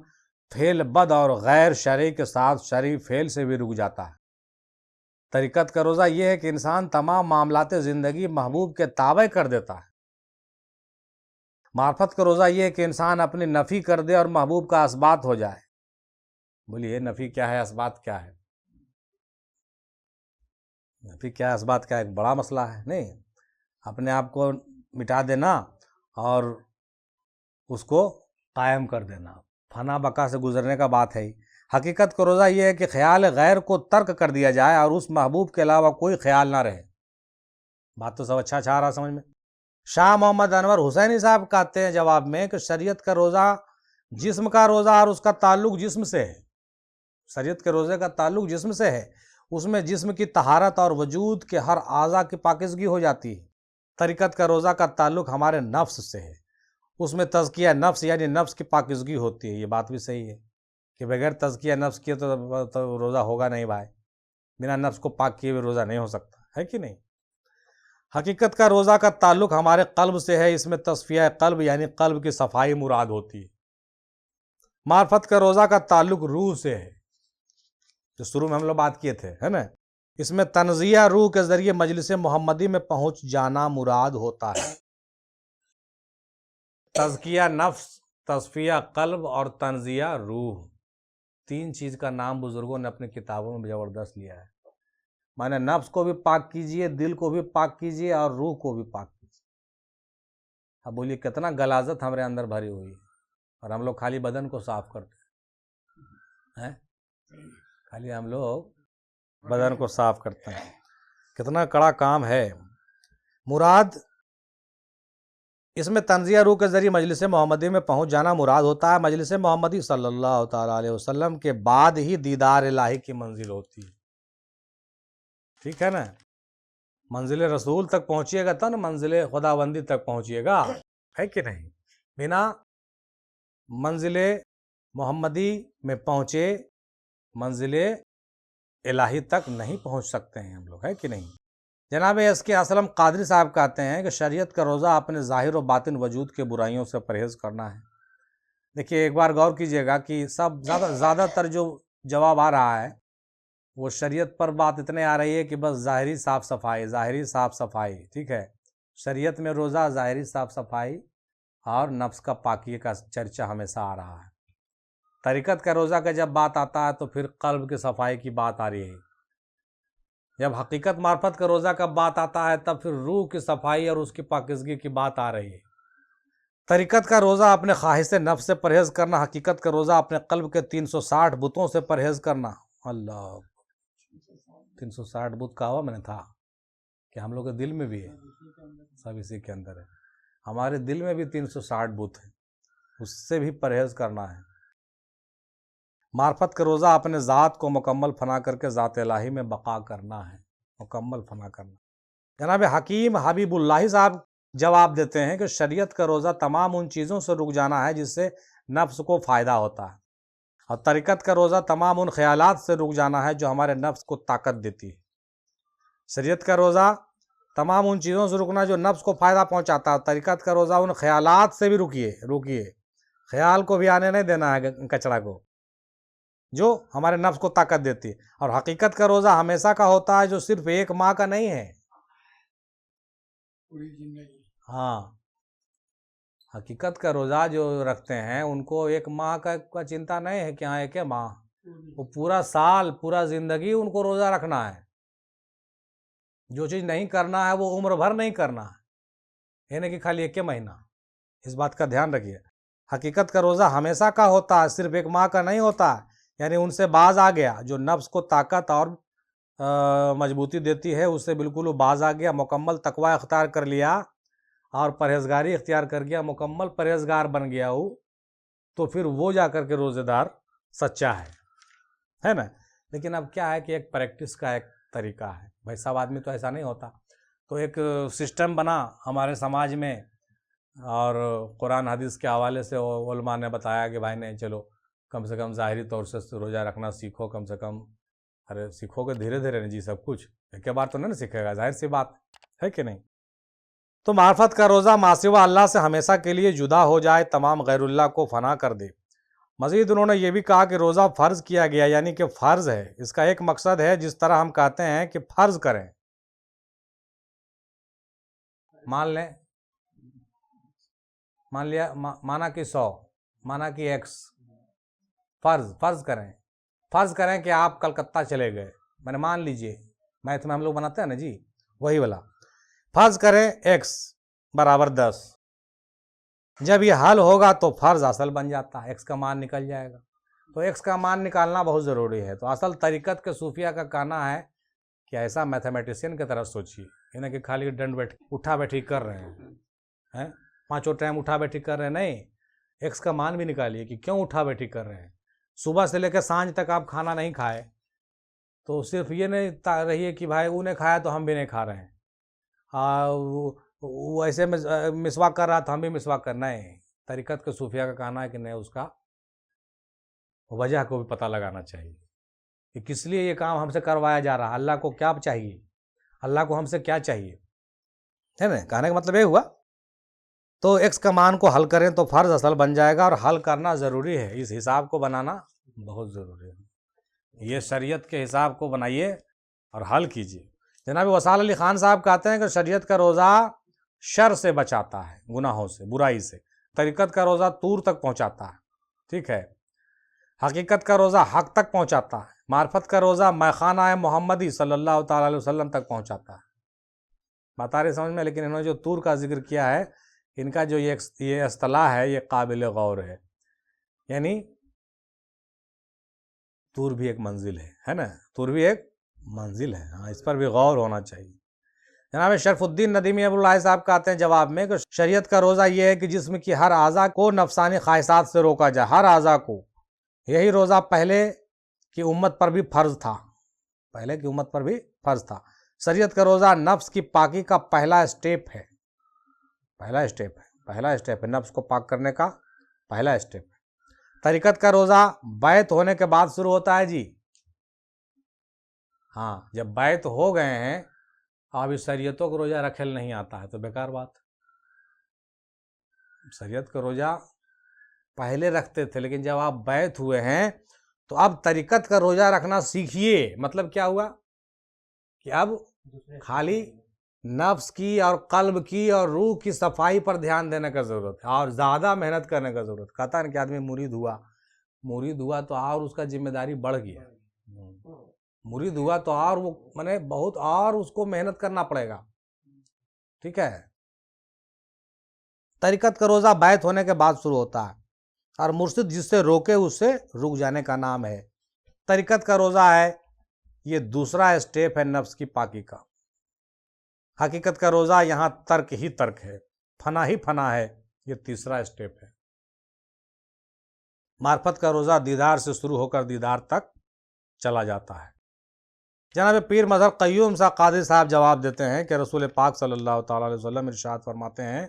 A: فعل بد اور غیر شرعی کے ساتھ شرعی فعل سے بھی رک جاتا ہے. طریقت کا روزہ یہ ہے کہ انسان تمام معاملات زندگی محبوب کے تابع کر دیتا ہے. معرفت کا روزہ یہ ہے کہ انسان اپنی نفی کر دے اور محبوب کا اثبات ہو جائے. بولیے نفی کیا ہے, اثبات کیا ہے؟ نفی کیا ہے, اثبات کیا ہے؟ ایک بڑا مسئلہ ہے. نہیں, اپنے آپ کو مٹا دینا اور اس کو قائم کر دینا, فنا بقا سے گزرنے کا بات ہے. حقیقت کا روزہ یہ ہے کہ خیال غیر کو ترک کر دیا جائے اور اس محبوب کے علاوہ کوئی خیال نہ رہے. بات تو سب اچھا آ رہا سمجھ میں. شاہ محمد انور حسینی صاحب کہتے ہیں جواب میں کہ شریعت کا روزہ جسم کا روزہ اور اس کا تعلق جسم سے ہے. شریعت کے روزے کا تعلق جسم سے ہے. اس میں جسم کی طہارت اور وجود کے ہر اعضاء کی پاکیزگی ہو جاتی ہے. طریقت کا روزہ کا تعلق ہمارے نفس سے ہے. اس میں تزکیہ نفس یعنی نفس کی پاکیزگی ہوتی ہے. یہ بات بھی صحیح ہے کہ بغیر تزکیہ نفس کیے تو روزہ ہوگا نہیں بھائی. بنا نفس کو پاک کیے ہوئے روزہ نہیں ہو سکتا ہے کہ نہیں. حقیقت کا روزہ کا تعلق ہمارے قلب سے ہے. اس میں تصفیہ قلب یعنی قلب کی صفائی مراد ہوتی ہے. معرفت کا روزہ کا تعلق روح سے ہے, جو شروع میں ہم لوگ بات کیے تھے, ہے نا. اس میں تنزیہ روح کے ذریعے مجلس محمدی میں پہنچ جانا مراد ہوتا ہے. تزکیہ نفس, تصفیہ قلب اور تنزیہ روح, 3 چیز کا نام بزرگوں نے اپنی کتابوں میں زبردست لیا ہے. مانے نفس کو بھی پاک کیجئے, دل کو بھی پاک کیجئے اور روح کو بھی پاک کیجئے. اب بولیے کتنا غلاظت ہمارے اندر بھری ہوئی ہے, اور ہم لوگ خالی بدن کو صاف کرتے ہیں. خالی ہم لوگ بدن کو صاف کرتے ہیں. کتنا کڑا کام ہے. مراد اس میں تنزیہ روح کے ذریعے مجلس محمدی میں پہنچ جانا مراد ہوتا ہے. مجلس محمدی صلی اللہ تعالیٰ علیہ وسلم کے بعد ہی دیدار الہی کی منزل ہوتی ہے. ٹھیک ہے نا. منزل رسول تک پہنچیے گا تب نا منزل خداوندی تک پہنچیے گا، ہے کہ نہیں؟ بنا منزل محمدی میں پہنچے منزل الہی تک نہیں پہنچ سکتے ہیں ہم لوگ، ہے کہ نہیں؟ جناب اس کے اسلم قادری صاحب کہتے ہیں کہ شریعت کا روزہ اپنے ظاہر و باطن وجود کے برائیوں سے پرہیز کرنا ہے۔ دیکھیے ایک بار غور کیجئے گا کہ سب زیادہ تر جو جواب آ رہا ہے وہ شریعت پر بات اتنے آ رہی ہے کہ بس ظاہری صاف صفائی، ٹھیک ہے؟ شریعت میں روزہ ظاہری صاف صفائی اور نفس کا پاکی کا چرچا ہمیشہ آ رہا ہے۔ طریقت کا روزہ کا جب بات آتا ہے تو پھر قلب کی صفائی کی بات آ رہی ہے۔ جب حقیقت معرفت کا روزہ کا بات آتا ہے تب پھر روح کی صفائی اور اس کی پاکیزگی کی بات آ رہی ہے۔ طریقت کا روزہ اپنے خواہش نفس سے پرہیز کرنا، حقیقت کا روزہ اپنے قلب کے 360 بتوں سے پرہیز کرنا۔ اللہ 360 بت کہا ہوا میں نے تھا کہ ہم لوگ کے دل میں بھی ہے، سب اسی کے اندر ہے۔ ہمارے دل میں بھی 360 بت ہیں، اس سے بھی پرہیز کرنا ہے۔ معرفت کا روزہ اپنے ذات کو مکمل فنا کر کے ذات الہی میں بقا کرنا ہے، مکمل فنا کرنا۔ جناب حکیم حبیب اللہ صاحب جواب دیتے ہیں کہ شریعت کا روزہ تمام ان چیزوں سے رک جانا ہے جس سے نفس کو فائدہ ہوتا ہے، اور طریقت کا روزہ تمام ان خیالات سے رک جانا ہے جو ہمارے نفس کو طاقت دیتی ہے۔ شریعت کا روزہ تمام ان چیزوں سے رکنا جو نفس کو فائدہ پہنچاتا ہے، طریقت کا روزہ ان خیالات سے بھی روکیے، خیال کو بھی آنے نہیں دینا ہے، کچڑا کو جو ہمارے نفس کو طاقت دیتی ہے۔ اور حقیقت کا روزہ ہمیشہ کا ہوتا ہے جو صرف 1 ماہ کا نہیں ہے،
B: پوری زندگی۔
A: ہاں حقیقت کا روزہ جو رکھتے ہیں ان کو 1 ماہ کا چنتا نہیں ہے کہ ہاں 1 ماہ، وہ پورا سال پورا زندگی ان کو روزہ رکھنا ہے۔ جو چیز نہیں کرنا ہے وہ عمر بھر نہیں کرنا ہے، یعنی کہ خالی 1 مہینہ، اس بات کا دھیان رکھیے۔ حقیقت کا روزہ ہمیشہ کا ہوتا ہے، صرف 1 ماہ کا نہیں ہوتا ہے، یعنی ان سے باز آ گیا جو نفس کو طاقت اور مضبوطی دیتی ہے، اس سے بالکل وہ باز آ گیا، مکمل تقوی اختیار کر لیا اور پرہیزگاری اختیار کر گیا، مکمل پرہیزگار بن گیا وہ، تو پھر وہ جا کر کے روزے دار سچا ہے نا۔ لیکن اب کیا ہے کہ ایک پریکٹس کا ایک طریقہ ہے، بھائی سب آدمی تو ایسا نہیں ہوتا، تو ایک سسٹم بنا ہمارے سماج میں، اور قرآن حدیث کے حوالے سے علماء نے بتایا کہ بھائی نہیں چلو کم سے کم ظاہری طور سے روزہ رکھنا سیکھو، کم سے کم ارے سیکھو گے دھیرے دھیرے جی، سب کچھ ایک بار تو نہیں سیکھے گا، ظاہر سی بات ہے کہ نہیں۔ تو معرفت کا روزہ ماسوا اللہ سے ہمیشہ کے لیے جدا ہو جائے، تمام غیر اللہ کو فنا کر دے۔ مزید انہوں نے یہ بھی کہا کہ روزہ فرض کیا گیا، یعنی کہ فرض ہے، اس کا ایک مقصد ہے جس طرح ہم کہتے ہیں کہ فرض کریں، مان لیا مانا کہ 100، مانا کہ X، فرض کریں کہ آپ کلکتہ چلے گئے، میں نے مان لیجئے میتھ میں ہم لوگ بناتے ہیں نا جی، وہی والا، فرض کریں X برابر 10، جب یہ حل ہوگا تو فرض اصل بن جاتا ہے، X کا مان نکل جائے گا، تو X کا مان نکالنا بہت ضروری ہے۔ تو اصل طریقت کے صوفیہ کا کہنا ہے کہ ایسا میتھمیٹیشین کی طرح سوچیے، یعنی کہ خالی اٹھا بیٹھی کر رہے ہیں، 5 ٹائم اٹھا بیٹھی کر رہے ہیں، نہیں، X کا مان بھی نکالیے کہ کیوں اٹھا بیٹھی کر رہے ہیں۔ صبح سے لے کے سانج تک آپ کھانا نہیں کھائے تو صرف یہ نہیں رہیے کہ بھائی وہ نے کھایا تو ہم بھی نہیں کھا رہے ہیں، وہ ایسے مسواک کر رہا تو ہم بھی مسواک کرنا ہے۔ طریقت کے صوفیہ کا کہنا ہے کہ نہیں، اس کا وجہ کو بھی پتہ لگانا چاہیے کہ کس لیے یہ کام ہم سے کروایا جا رہا ہے، اللہ کو کیا چاہیے، اللہ کو ہم سے کیا چاہیے، ہے نا۔ کہنے کا مطلب یہ ہوا تو X کا مان کو حل کریں تو فرض اصل بن جائے گا، اور حل کرنا ضروری ہے، اس حساب کو بنانا بہت ضروری ہے، یہ شریعت کے حساب کو بنائیے اور حل کیجیے۔ جناب وصال علی خان صاحب کہتے ہیں کہ شریعت کا روزہ شر سے بچاتا ہے، گناہوں سے، برائی سے، طریقت کا روزہ طور تک پہنچاتا ہے، ٹھیک ہے، حقیقت کا روزہ حق تک پہنچاتا ہے، معرفت کا روزہ میخانہ محمدی صلی اللہ تعالیٰ علیہ وسلم تک پہنچاتا ہے۔ بات آ رہی سمجھ میں؟ لیکن انہوں نے جو طور کا ذکر کیا ہے، ان کا جو یہ اصطلاح ہے یہ قابل غور ہے، یعنی طور بھی ایک منزل ہے نا، طور بھی ایک منزل ہے، ہاں اس پر بھی غور ہونا چاہیے۔ جناب شرف الدین ندیمی ابو اللہ صاحب کہتے ہیں جواب میں کہ شریعت کا روزہ یہ ہے کہ جسم کی ہر اعضاء کو نفسانی خواہشات سے روکا جائے، ہر اعضاء کو۔ یہی روزہ پہلے کی امت پر بھی فرض تھا، شریعت کا روزہ نفس کی پاکی کا پہلا اسٹیپ ہے، پہلا اسٹیپ ہے نفس کو پاک کرنے کا پہلا اسٹیپ ہے۔ طریقت کا روزہ بیعت ہونے کے بعد شروع ہوتا ہے جی، ہاں جب بیعت ہو گئے ہیں اب اس شریعتوں کو روزہ رکھل نہیں آتا ہے تو بیکار بات۔ شریعت کا روزہ پہلے رکھتے تھے لیکن جب آپ بیعت ہوئے ہیں تو اب طریقت کا روزہ رکھنا سیکھیے۔ مطلب کیا ہوا کہ اب خالی نفس کی اور قلب کی اور روح کی صفائی پر دھیان دینے کا ضرورت ہے اور زیادہ محنت کرنے کا ضرورت ہے۔ کہتا ہے کہ آدمی مرید ہوا تو اور اس کا ذمہ داری بڑھ گیا، مرید ہوا تو اور وہ بہت اور اس کو محنت کرنا پڑے گا، ٹھیک ہے۔ طریقت کا روزہ بیعت ہونے کے بعد شروع ہوتا ہے اور مرشد جس سے روکے اس سے رک جانے کا نام ہے۔ طریقت کا روزہ ہے یہ دوسرا اسٹیپ ہے نفس کی پاکی کا۔ حقیقت کا روزہ یہاں ترک ہی ترک ہے، فنا ہی فنا ہے، یہ تیسرا اسٹیپ ہے۔ معرفت کا روزہ دیدار سے شروع ہو کر دیدار تک چلا جاتا ہے۔ جناب پیر مظہر قیوم شاہ قادری صاحب جواب دیتے ہیں کہ رسول پاک صلی اللہ تعالی علیہ وسلم ارشاد فرماتے ہیں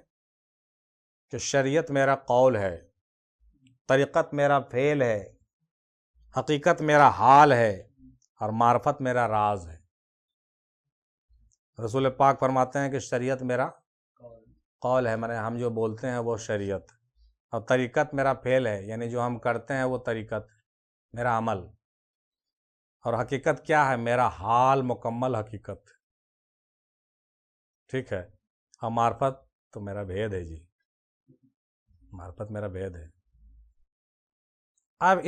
A: کہ شریعت میرا قول ہے، طریقت میرا فعل ہے، حقیقت میرا حال ہے اور معرفت میرا راز ہے۔ رسول پاک فرماتے ہیں کہ شریعت میرا قول ہے، ہم جو بولتے ہیں وہ شریعت، اور طریقت میرا فعل ہے یعنی جو ہم کرتے ہیں وہ طریقت میرا عمل، اور حقیقت کیا ہے میرا حال مکمل حقیقت، ٹھیک ہے، اور معرفت تو میرا بھید ہے جی، معرفت میرا بھید ہے۔ اب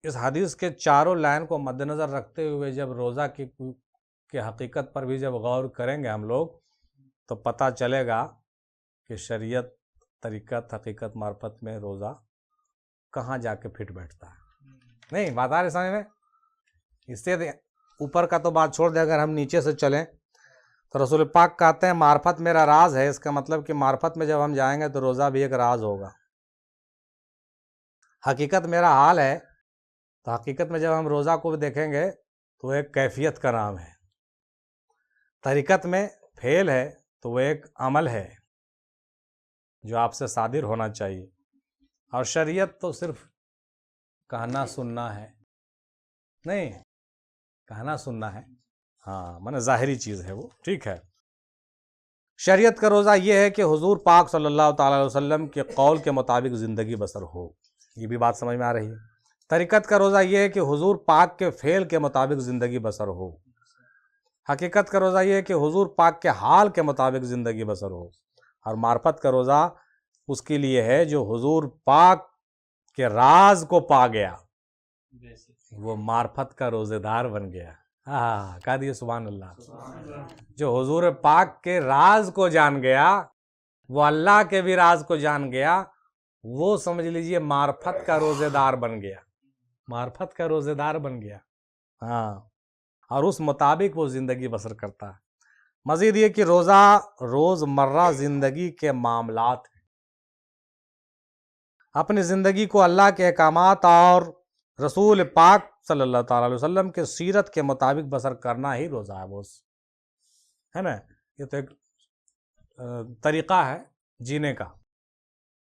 A: اس حدیث کے چاروں لائن کو مد نظر رکھتے ہوئے جب روزہ کی حقیقت پر بھی جب غور کریں گے ہم لوگ تو پتہ چلے گا کہ شریعت، طریقت، حقیقت، معرفت میں روزہ کہاں جا کے پھٹ بیٹھتا ہے۔ نہیں بات آ رہی سمجھ میں؟ اس سے اوپر کا تو بات چھوڑ دیں، اگر ہم نیچے سے چلیں تو رسول پاک کہتے ہیں معرفت میرا راز ہے، اس کا مطلب کہ معرفت میں جب ہم جائیں گے تو روزہ بھی ایک راز ہوگا۔ حقیقت میرا حال ہے تو حقیقت میں جب ہم روزہ کو دیکھیں گے تو ایک کیفیت کا نام ہے، طریقت میں فعل ہے تو وہ ایک عمل ہے جو آپ سے صادر ہونا چاہیے، اور شریعت تو صرف کہنا سننا ہے، نہیں کہنا سننا ہے، ہاں ظاہری چیز ہے وہ، ٹھیک ہے۔ شریعت کا روزہ یہ ہے کہ حضور پاک صلی اللہ تعالی علیہ وسلم کے قول کے مطابق زندگی بسر ہو، یہ بھی بات سمجھ میں آ رہی ہے۔ طریقت کا روزہ یہ ہے کہ حضور پاک کے فعل کے مطابق زندگی بسر ہو۔ حقیقت کا روزہ یہ ہے کہ حضور پاک کے حال کے مطابق زندگی بسر ہو، اور معرفت کا روزہ اس کے لیے ہے جو حضور پاک کے راز کو پا گیا، وہ معرفت کا روزے دار بن گیا۔ کہہ دیے سبحان اللہ۔ جو حضور پاک کے راز کو جان گیا، وہ اللہ کے بھی راز کو جان گیا، وہ سمجھ لیجئے معرفت کا روزے دار بن گیا، معرفت کا روزے دار بن گیا، اور اس مطابق وہ زندگی بسر کرتا ہے۔ مزید یہ کہ روزہ روز مرہ زندگی کے معاملات ہیں، اپنی زندگی کو اللہ کے احکامات اور رسول پاک صلی اللہ تعالی علیہ وسلم کے سیرت کے مطابق بسر کرنا ہی روزہ ہے، بس ہے نا، یہ تو ایک طریقہ ہے جینے کا۔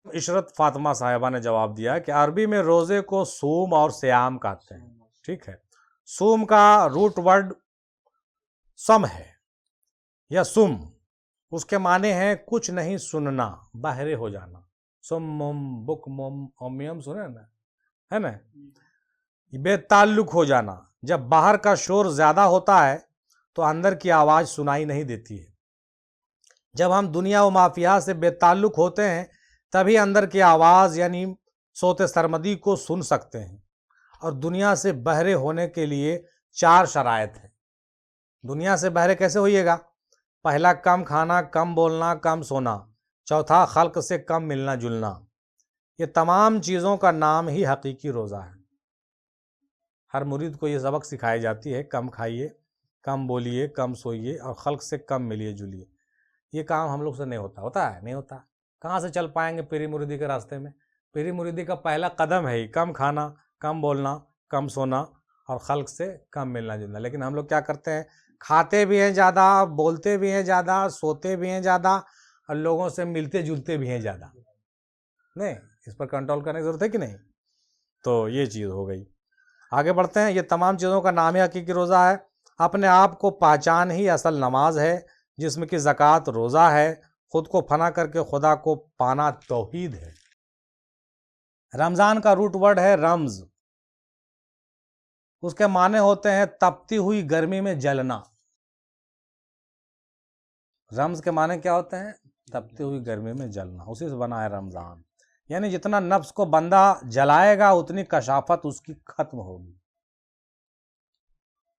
A: عشرت فاطمہ صاحبہ نے جواب دیا کہ عربی میں روزے کو صوم اور صیام کہتے ہیں، ٹھیک ہے۔ صوم کا روٹ ورڈ سم ہے یا سم، اس کے معنی ہیں کچھ نہیں سننا، بہرے ہو جانا، سمم بکمم اومیم سنے نا، ہے نا، بے تعلق ہو جانا۔ جب باہر کا شور زیادہ ہوتا ہے تو اندر کی آواز سنائی نہیں دیتی ہے۔ جب ہم دنیا و مافیہ سے بے تعلق ہوتے ہیں تبھی اندر کی آواز یعنی صوت سرمدی کو سن سکتے ہیں، اور دنیا سے بہرے ہونے کے لیے 4 شرائط ہیں۔ دنیا سے بہرے کیسے ہوئیے گا؟ پہلا کم کھانا، کم بولنا، کم سونا۔ چوتھا خلق سے کم ملنا جلنا۔ یہ تمام چیزوں کا نام ہی حقیقی روزہ ہے۔ ہر مرید کو یہ سبق سکھائی جاتی ہے، کم کھائیے، کم بولیے، کم سوئیے اور خلق سے کم ملیے جلیے۔ یہ کام ہم لوگ سے نہیں ہوتا ہے نہیں ہوتا۔ کہاں سے چل پائیں گے پیری مریدی کے راستے میں؟ پیری مریدی کا پہلا قدم ہے ہی کم کھانا، کم بولنا، کم سونا اور خلق سے کم ملنا جلنا۔ لیکن ہم لوگ کیا کرتے ہیں؟ کھاتے بھی ہیں زیادہ، بولتے بھی ہیں زیادہ، سوتے بھی ہیں زیادہ، اور لوگوں سے ملتے جلتے بھی ہیں زیادہ. نہیں، اس پر کنٹرول کرنے کی ضرورت ہے کہ نہیں؟ تو یہ چیز ہو گئی. آگے بڑھتے ہیں. یہ تمام چیزوں کا نام ہی حقیقی روزہ ہے. اپنے آپ کو پہچان ہی اصل نماز ہے، جسم کی زکوٰۃ روزہ ہے. خود کو فنا کر کے خدا کو پانا توحید ہے. رمضان کا روٹ ورڈ ہے رمز. اس کے معنی ہوتے ہیں تپتی ہوئی گرمی میں جلنا. رمز کے معنی کیا ہوتے ہیں؟ تپتی ہوئی گرمی میں جلنا. اسی سے بنا ہے رمضان. یعنی جتنا نفس کو بندہ جلائے گا اتنی کشافت اس کی ختم ہوگی.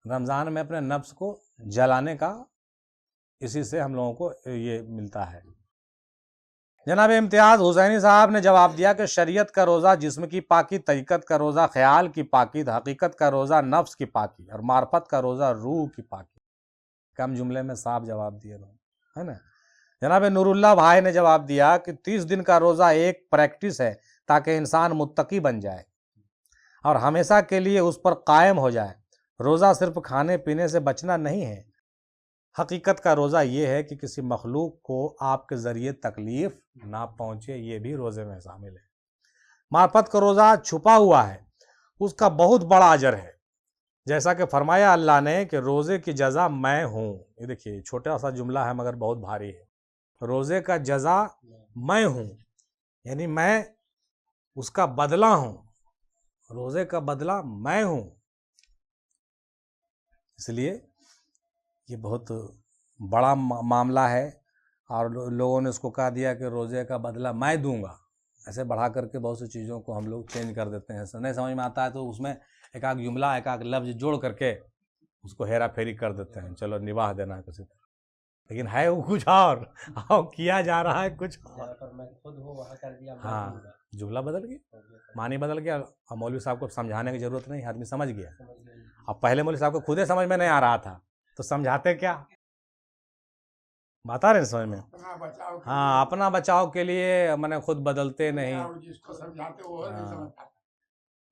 A: رمضان میں اپنے نفس کو جلانے کا اسی سے ہم لوگوں کو یہ ملتا ہے. جناب امتیاز حسینی صاحب نے جواب دیا کہ شریعت کا روزہ جسم کی پاکی، طریقت کا روزہ خیال کی پاکی، حقیقت کا روزہ نفس کی پاکی، اور معرفت کا روزہ روح کی پاکی. کم جملے میں صاف جواب دیے ہے نا. جناب نور اللہ بھائی نے جواب دیا کہ 30 دن کا روزہ ایک پریکٹس ہے تاکہ انسان متقی بن جائے اور ہمیشہ کے لیے اس پر قائم ہو جائے. روزہ صرف کھانے پینے سے بچنا نہیں ہے. حقیقت کا روزہ یہ ہے کہ کسی مخلوق کو آپ کے ذریعے تکلیف نہ پہنچے. یہ بھی روزے میں شامل ہے. معرفت کا روزہ چھپا ہوا ہے، اس کا بہت بڑا اجر ہے. جیسا کہ فرمایا اللہ نے کہ روزے کی جزا میں ہوں. یہ دیکھیے چھوٹا سا جملہ ہے مگر بہت بھاری ہے. روزے کا جزا میں ہوں، یعنی میں اس کا بدلہ ہوں. روزے کا بدلہ میں ہوں. اس لیے یہ بہت بڑا معاملہ ہے، اور لوگوں نے اس کو کہا دیا کہ روزے کا بدلہ میں دوں گا. ایسے بڑھا کر کے بہت سی چیزوں کو ہم لوگ چینج کر دیتے ہیں. نہیں سمجھ میں آتا ہے تو اس میں ایک آدھ جملہ، ایک آدھ لفظ جوڑ کر کے اس کو ہیرا پھیری کر دیتے ہیں. چلو نباہ دینا ہے کسی طرح، لیکن ہے وہ کچھ اور کیا جا رہا ہے کچھ اور. ہاں، جملہ بدل گیا، معنی بدل گیا. اب مولوی صاحب کو سمجھانے کی ضرورت نہیں، آدمی سمجھ گیا. اب پہلے مولوی صاحب کو خود سمجھ میں نہیں آ رہا تھا تو سمجھاتے کیا؟ بتا رہے ہیں سمجھ میں. ہاں، اپنا بچاؤ کے لیے میں نے خود بدلتے نہیں،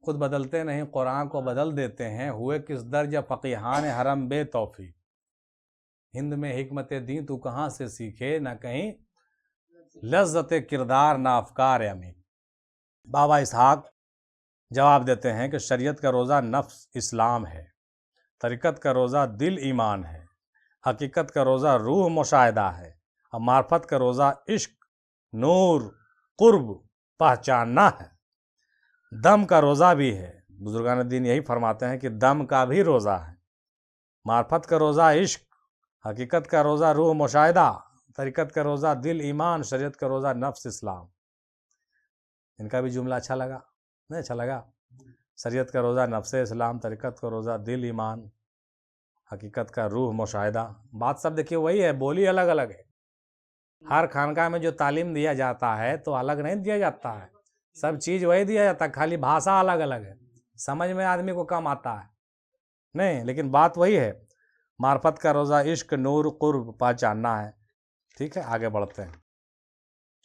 A: خود بدلتے نہیں، قرآن کو بدل دیتے ہیں. ہوئے کس درجہ فقیہان حرم بے توفیق، ہند میں حکمت دین تو کہاں سے سیکھے، نہ کہیں لذت کردار نہ افکار عمیق. بابا اسحاق جواب دیتے ہیں کہ شریعت کا روزہ نفس اسلام ہے، طریقت کا روزہ دل ایمان ہے، حقیقت کا روزہ روح مشاہدہ ہے، اور معرفت کا روزہ عشق، نور، قرب پہچاننا ہے. دم کا روزہ بھی ہے. بزرگان دین یہی فرماتے ہیں کہ دم کا بھی روزہ ہے. معرفت کا روزہ عشق، حقیقت کا روزہ روح مشاہدہ، طریقت کا روزہ دل ایمان، شریعت کا روزہ نفس اسلام. ان کا بھی جملہ اچھا لگا؟ نہیں اچھا لگا؟ شریعت کا روزہ نفس اسلام، طریقت کا روزہ دل ایمان، حقیقت کا روح مشاہدہ. بات سب دیکھیے وہی ہے، بولی الگ الگ ہے. ہر خانقاہ میں جو تعلیم دیا جاتا ہے تو الگ نہیں دیا جاتا ہے، سب چیز وہی دیا جاتا ہے، خالی بھاشا الگ الگ ہے. سمجھ میں آدمی کو کم آتا ہے نہیں، لیکن بات وہی ہے. معرفت کا روزہ عشق، نور، قرب پہچاننا ہے. ٹھیک ہے، آگے بڑھتے ہیں.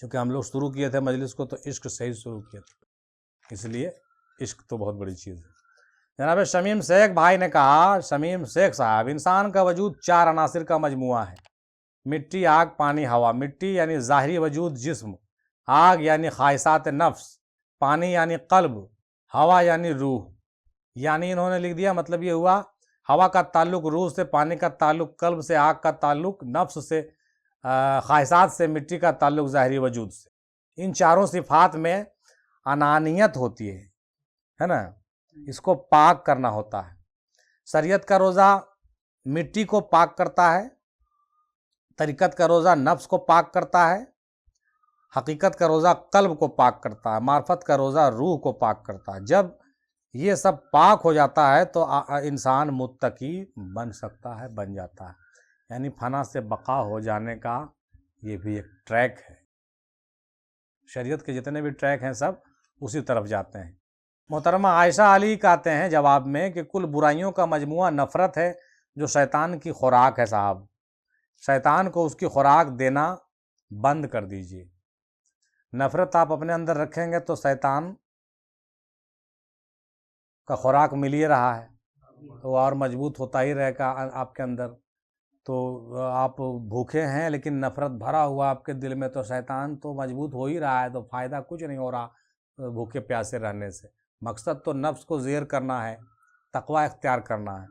A: چونکہ ہم لوگ شروع کیے تھے مجلس کو تو عشق سے ہی شروع کیے تھے، اس لیے عشق تو بہت بڑی چیز ہے. جناب شمیم شیخ بھائی نے کہا، شمیم شیخ صاحب، انسان کا وجود 4 عناصر کا مجموعہ ہے: مٹی، آگ، پانی، ہوا. مٹی یعنی ظاہری وجود جسم، آگ یعنی خواہشات نفس، پانی یعنی قلب، ہوا یعنی روح. یعنی انہوں نے لکھ دیا، مطلب یہ ہوا ہوا کا تعلق روح سے، پانی کا تعلق قلب سے، آگ کا تعلق نفس سے، خواہشات سے، مٹی کا تعلق ظاہری وجود سے. ان چاروں صفات میں انانیت ہوتی ہے نا، اس کو پاک کرنا ہوتا ہے. شریعت کا روزہ مٹی کو پاک کرتا ہے، طریقت کا روزہ نفس کو پاک کرتا ہے، حقیقت کا روزہ قلب کو پاک کرتا ہے، معرفت کا روزہ روح کو پاک کرتا ہے. جب یہ سب پاک ہو جاتا ہے تو انسان متقی بن سکتا ہے، بن جاتا ہے. یعنی فنا سے بقا ہو جانے کا یہ بھی ایک ٹریک ہے. شریعت کے جتنے بھی ٹریک ہیں سب اسی طرف جاتے ہیں. محترمہ عائشہ علی کہتے ہیں جواب میں کہ کل برائیوں کا مجموعہ نفرت ہے جو شیطان کی خوراک ہے. صاحب، شیطان کو اس کی خوراک دینا بند کر دیجیے. نفرت آپ اپنے اندر رکھیں گے تو شیطان کا خوراک مل ہی رہا ہے، تو اور مضبوط ہوتا ہی رہے گا آپ کے اندر. تو آپ بھوکے ہیں لیکن نفرت بھرا ہوا آپ کے دل میں، تو شیطان تو مضبوط ہو ہی رہا ہے، تو فائدہ کچھ نہیں ہو رہا بھوکے پیاسے رہنے سے۔ مقصد تو نفس کو زیر کرنا ہے، تقوی اختیار کرنا ہے۔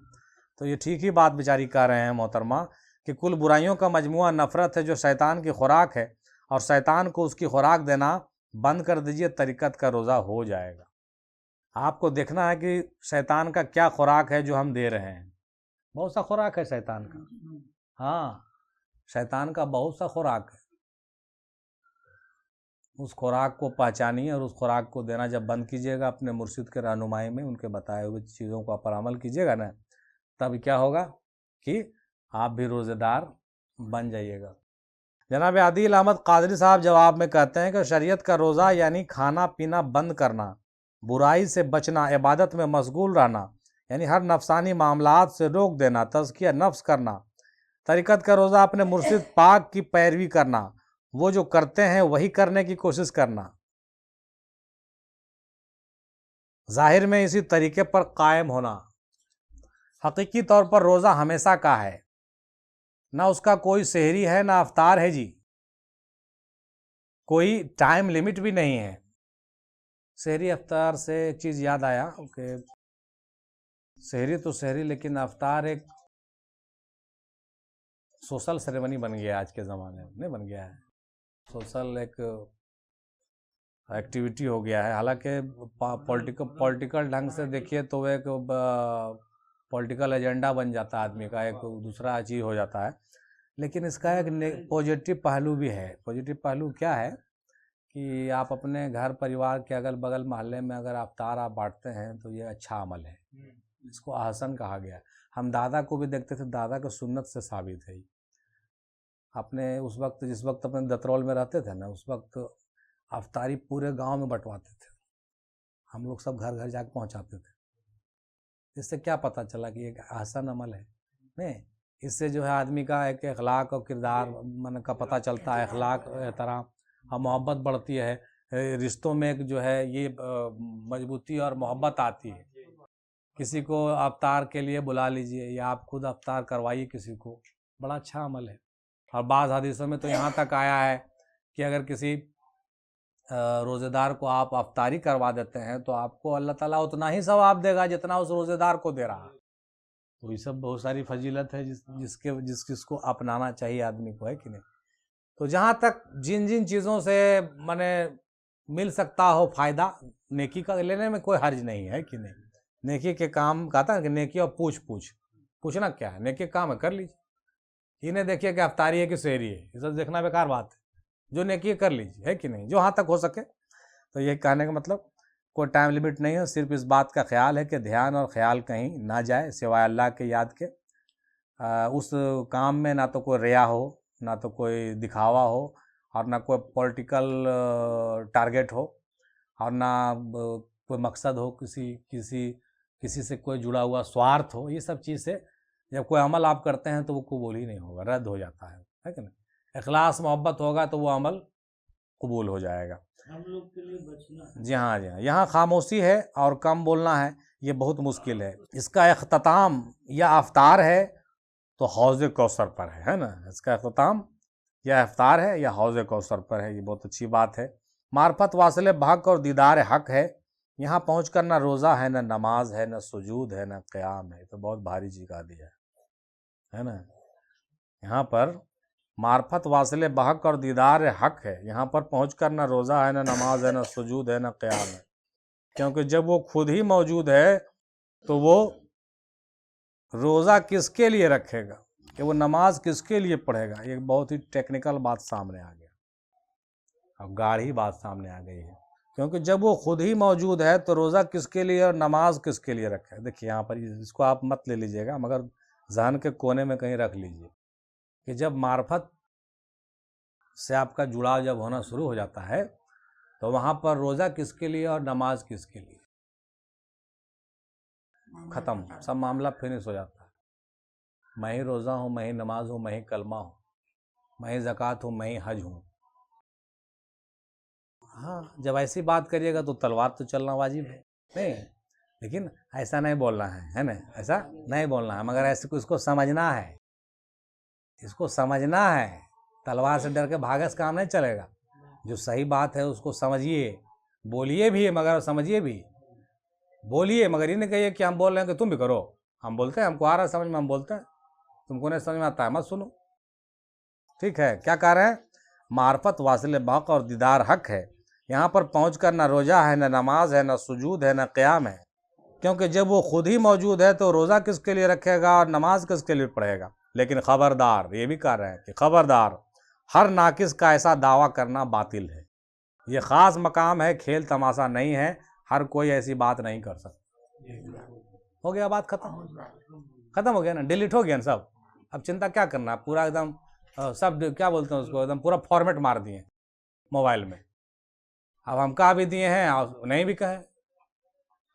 A: تو یہ ٹھیک ہی بات بیچاری کہہ رہے ہیں محترمہ کہ کل برائیوں کا مجموعہ نفرت ہے جو شیطان کی خوراک ہے، اور شیطان کو اس کی خوراک دینا بند کر دیجئے، طریقت کا روزہ ہو جائے گا۔ آپ کو دیکھنا ہے کہ شیطان کا کیا خوراک ہے جو ہم دے رہے ہیں۔ بہت سا خوراک ہے شیطان کا، ہاں شیطان کا بہت سا خوراک ہے۔ اس خوراک کو پہچانیے اور اس خوراک کو دینا جب بند کیجیے گا اپنے مرشد کے رہنمائی میں، ان کے بتائے ہوئے چیزوں کو پر عمل کیجیے گا نا، تب کیا ہوگا کہ آپ بھی روزہ دار بن جائیے گا۔ جناب عادل احمد قادری صاحب جواب میں کہتے ہیں کہ شریعت کا روزہ یعنی کھانا پینا بند کرنا، برائی سے بچنا، عبادت میں مشغول رہنا، یعنی ہر نفسانی معاملات سے روک دینا، تزکیہ نفس کرنا۔ طریقت کا روزہ اپنے مرشد پاک کی پیروی کرنا، وہ جو کرتے ہیں وہی کرنے کی کوشش کرنا، ظاہر میں اسی طریقے پر قائم ہونا۔ حقیقی طور پر روزہ ہمیشہ کا ہے، نہ اس کا کوئی سحری ہے نہ افطار ہے جی، کوئی ٹائم لمٹ بھی نہیں ہے۔ سحری افطار سے ایک چیز یاد آیا کہ سحری تو سحری، لیکن افطار ایک سوشل سیریمنی بن گیا آج کے زمانے میں، نہیں بن گیا ہے، سوشل ایک ایکٹیویٹی ہو گیا ہے۔ حالانکہ پولیٹیکل ڈھنگ سے دیکھیے تو وہ ایک پولیٹیکل ایجنڈا بن جاتا ہے آدمی کا، ایک دوسرا چیز ہو جاتا ہے، لیکن اس کا ایک پازیٹیو پہلو بھی ہے۔ پازیٹیو پہلو کیا ہے کہ آپ اپنے گھر پریوار کے اگل بغل محلے میں اگر افطار آپ بانٹتے ہیں تو یہ اچھا عمل ہے، اس کو احسن کہا گیا ہے۔ ہم دادا کو بھی دیکھتے تھے، دادا کا سنت سے ثابت ہے۔ اپنے اس وقت جس وقت اپنے دترول میں رہتے تھے نا، اس وقت افطاری پورے گاؤں میں بٹواتے تھے، ہم لوگ سب گھر گھر جا کے پہنچاتے تھے۔ اس سے کیا پتہ چلا کہ ایک احسن عمل ہے؟ نہیں، اس سے جو ہے آدمی کا ایک اخلاق اور کردار کا پتہ چلتا ہے، اخلاق، احترام اور محبت بڑھتی ہے، رشتوں میں ایک جو ہے یہ مضبوطی اور محبت آتی ہے۔ کسی کو افطار کے لیے بلا لیجئے یا آپ خود افطار کروائیے کسی کو، بڑا اچھا عمل ہے۔ اور بعض حدیثوں میں تو یہاں تک آیا ہے کہ اگر کسی روزے دار کو آپ افطاری کروا دیتے ہیں تو آپ کو اللہ تعالیٰ اتنا ہی ثواب دے گا جتنا اس روزے دار کو دے رہا ہے۔ تو یہ سب بہت ساری فضیلت ہے جس کو اپنانا چاہیے آدمی کو، ہے کہ نہیں؟ تو جہاں تک جن جن چیزوں سے مل سکتا ہو فائدہ، نیکی کا لینے میں کوئی حرج نہیں ہے کہ نہیں؟ نیکی کے کام کہتا ہے کہ نیکی اور پوچھنا کیا ہے، نیکی کام ہے کر لیجیے، یہ نہیں دیکھیے کہ افطاری ہے کہ سحری ہے، یہ سب دیکھنا بیکار بات ہے۔ جو نیکی کر لیجیے، ہے کہ نہیں، جو ہاں تک ہو سکے۔ تو یہ کہنے کا مطلب کوئی ٹائم لمٹ نہیں ہے، صرف اس بات کا خیال ہے کہ دھیان اور خیال کہیں نہ جائے سوائے اللہ کے یاد کے۔ اس کام میں نہ تو کوئی ریا ہو، نہ تو کوئی دکھاوا ہو، اور نہ کوئی پولیٹیکل ٹارگٹ ہو، اور نہ کوئی مقصد ہو، کسی سے کوئی جڑا ہوا سوارتھ ہو۔ یہ سب چیز سے جب کوئی عمل آپ کرتے ہیں تو وہ قبول ہی نہیں ہوگا، رد ہو جاتا ہے کہ نہیں؟ اخلاص محبت ہوگا تو وہ عمل قبول ہو جائے گا۔
B: ہم لوگ کے لیے بچنا ہے۔
A: جی ہاں، یہاں خاموشی ہے اور کم بولنا ہے، یہ بہت مشکل ہے۔ اس کا اختتام یا افطار ہے تو حوض کوثر پر ہے نا، اس کا اختتام یا افطار ہے یا حوض کوثر پر ہے، یہ بہت اچھی بات ہے۔ معرفت واصل بحق اور دیدار حق ہے، یہاں پہنچ کر نہ روزہ ہے، نہ نماز ہے، نہ سجود ہے، نہ قیام ہے۔ تو بہت بھاری چیز کا دیا ہے نا، یہاں پر معرفت واصل بحق اور دیدار حق ہے، یہاں پر پہنچ کر نہ روزہ ہے، نہ نماز ہے، نہ سجود ہے، نہ قیام ہے۔ کیونکہ جب وہ خود ہی موجود ہے تو وہ روزہ کس کے لیے رکھے گا، کہ وہ نماز کس کے لیے پڑھے گا؟ یہ بہت ہی ٹیکنیکل بات سامنے آ گیا، اب گاڑھی بات سامنے آ گئی ہے۔ کیونکہ جب وہ خود ہی موجود ہے تو روزہ کس کے لیے اور نماز کس کے لیے رکھے؟ دیکھیے یہاں پر اس کو آپ مت لے لیجئے گا، مگر ذہن کے کونے میں کہیں رکھ لیجئے کہ جب معرفت سے آپ کا جڑاؤ جب ہونا شروع ہو جاتا ہے تو وہاں پر روزہ کس کے لیے اور نماز کس کے لیے؟ ختم، سب معاملہ فنش ہو جاتا ہے۔ میں ہی روزہ ہوں، میں ہی نماز ہوں، میں ہی کلمہ ہوں، میں ہی زکوٰۃ ہوں، میں ہی حج ہوں۔ ہاں، جب ایسی بات کریے گا تو تلوار تو چلنا واجب ہے، نہیں، لیکن ایسا نہیں بولنا ہے نا، ایسا نہیں بولنا ہے، مگر ایسے کو اس کو سمجھنا ہے اس کو سمجھنا ہے، تلوار سے ڈر کے بھاگے سے کام نہیں چلے گا. جو صحیح بات ہے اس کو سمجھیے، بولیے بھی مگر سمجھیے بھی. بولیے مگر یہ نہیں کہیے کہ ہم بول رہے ہیں کہ تم بھی کرو. ہم بولتے ہیں، ہم کو آ رہا ہے سمجھ میں، ہم بولتے ہیں. تم کو نہیں سمجھ میں آتا ہے مت سنو. ٹھیک ہے، کیا کہہ رہے ہیں؟ معرفت واصل باق اور دیدار حق ہے. یہاں پر پہنچ کر نہ روزہ ہے، نہ نماز ہے، نہ سجود ہے، نہ قیام ہے. کیونکہ جب وہ خود ہی موجود ہے تو روزہ کس کے لیے رکھے گا اور نماز کس کے لیے پڑھے گا؟ لیکن خبردار، یہ بھی کہہ رہے ہیں کہ خبردار، ہر ناقص کا ایسا دعویٰ کرنا باطل ہے. یہ خاص مقام ہے، کھیل تماشا نہیں ہے. ہر کوئی ایسی بات نہیں کر سکتا. ہو گیا بات ختم ہو گیا نا، ڈیلیٹ ہو گیا نا سب. اب چنتا کیا کرنا ہے، پورا ایک دم سب کیا بولتے ہیں اس کو، ایک دم پورا فارمیٹ مار دیے موبائل میں. اب ہم کہا بھی دیے ہیں اور نہیں بھی کہیں.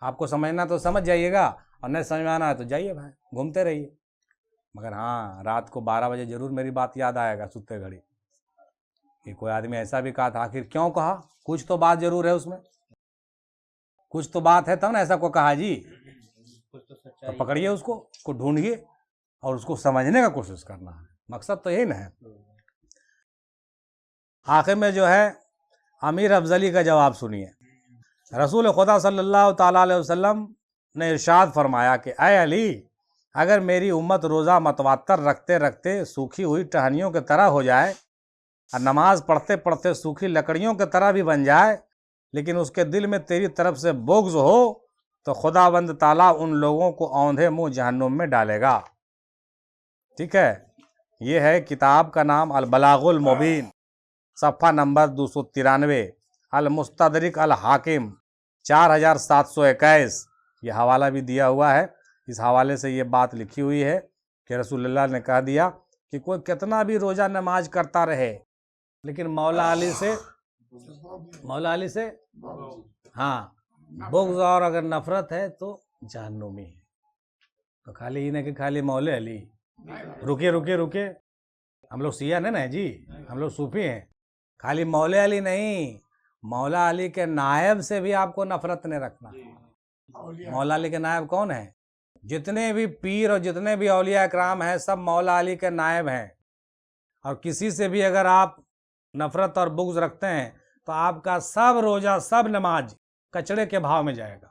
A: آپ کو سمجھنا تو سمجھ جائیے گا، اور نہیں سمجھ میں آنا ہے تو جائیے بھائی گھومتے رہیے. مگر ہاں، رات کو 12 بجے ضرور میری بات یاد آئے گا سوتے گھڑی کہ کوئی آدمی ایسا بھی کہا تھا. آخر کیوں کہا؟ کچھ تو بات ضرور ہے اس میں، کچھ تو بات ہے تب نا ایسا کو کہا جی. تو پکڑیے اس کو ڈھونڈیے اور اس کو سمجھنے کا کوشش کرنا ہے. مقصد تو یہی نا ہے. آخر میں جو ہے امیر افضلی کا جواب سنیے. رسول خدا صلی اللہ تعالیٰ علیہ وسلم نے ارشاد فرمایا کہ اے علی، اگر میری امت روزہ متواتر رکھتے رکھتے سوکھی ہوئی ٹہنیوں کی طرح ہو جائے اور نماز پڑھتے پڑھتے سوکھی لکڑیوں کی طرح بھی بن جائے، لیکن اس کے دل میں تیری طرف سے بغض ہو، تو خداوند تعالیٰ ان لوگوں کو اوندھے منہ جہنم میں ڈالے گا. ٹھیک ہے، یہ ہے کتاب کا نام البلاغ المبین، صفحہ نمبر 293، المستدرک الحاکم 4721. یہ حوالہ بھی دیا ہوا ہے. اس حوالے سے یہ بات لکھی ہوئی ہے کہ رسول اللہ نے کہہ دیا کہ کوئی کتنا بھی روزہ نماز کرتا رہے لیکن مولا علی سے ہاں بغض اور اگر نفرت ہے تو جہنمی ہے. تو خالی یہ نہیں کہ خالی مولا علی. رکے ہم لوگ سیاہ نہیں نا جی، ہم لوگ صوفی ہیں. خالی مولا علی نہیں، مولا علی کے نائب سے بھی آپ کو نفرت نہیں رکھنا. مولا علی کے نائب کون ہیں؟ جتنے بھی پیر اور جتنے بھی اولیاء اکرام ہیں سب مولا علی کے نائب ہیں. اور کسی سے بھی اگر آپ نفرت اور بغض رکھتے ہیں تو آپ کا سب روزہ سب نماز کچڑے کے بھاؤ میں جائے گا،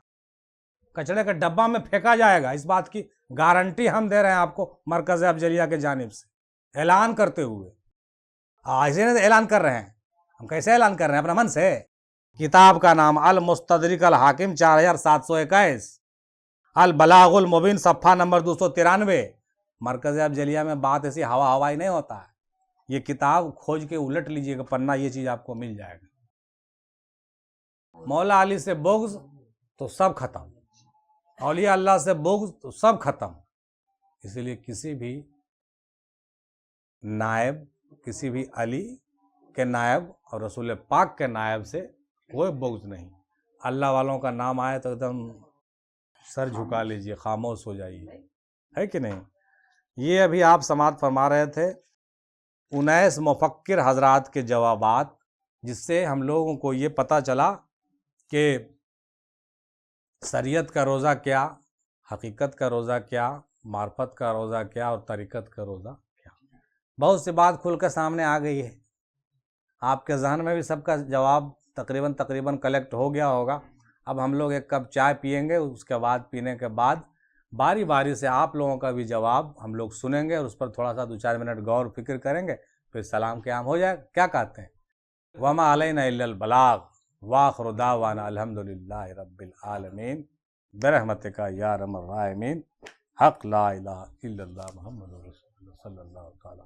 A: کچڑے کے ڈبہ میں پھینکا جائے گا. اس بات کی گارنٹی ہم دے رہے ہیں آپ کو مرکز افضلیہ کے جانب سے، اعلان کرتے ہوئے. ایسے نہیں اعلان کر رہے ہیں، ہم کیسے اعلان کر رہے ہیں؟ اپنا من سے. کتاب کا نام المستدرک الحاکم 4721، البلاغ المبین صفحہ نمبر 293. مرکز افضلیہ میں بات ایسی ہوائی نہیں ہوتا ہے. یہ کتاب کھوج کے الٹ لیجئے گا پنہ، یہ چیز آپ کو مل جائے گا. مولا علی سے بغض تو سب ختم، اولیاء اللہ سے بغض تو سب ختم. اسی لیے کسی بھی نائب، کسی بھی علی کے نائب اور رسول پاک کے نائب سے کوئی بغض نہیں. اللہ والوں کا نام آئے تو ایک دم سر جھکا لیجئے، خاموش ہو جائیے، ہے کہ نہیں؟ یہ ابھی آپ سماعت فرما رہے تھے 19 مفکر حضرات کے جوابات، جس سے ہم لوگوں کو یہ پتہ چلا کہ شریعت کا روزہ کیا، حقیقت کا روزہ کیا، معرفت کا روزہ کیا اور طریقت کا روزہ کیا. بہت سی بات کھل کر سامنے آ گئی ہے. آپ کے ذہن میں بھی سب کا جواب تقریباً کلیکٹ ہو گیا ہوگا. اب ہم لوگ ایک کپ چائے پئیں گے، اس کے بعد پینے کے بعد باری باری سے آپ لوگوں کا بھی جواب ہم لوگ سنیں گے اور اس پر تھوڑا سا 2-4 منٹ غور فکر کریں گے، پھر سلام قیام ہو جائے. کیا کہتے ہیں؟ وما علینا الا البلاغ واخر دعوانا الحمدللہ رب العالمین برحمتک یا ارحم الراحمین. حق لا الہ الا اللہ محمد رسول اللہ صلی اللہ تعالی.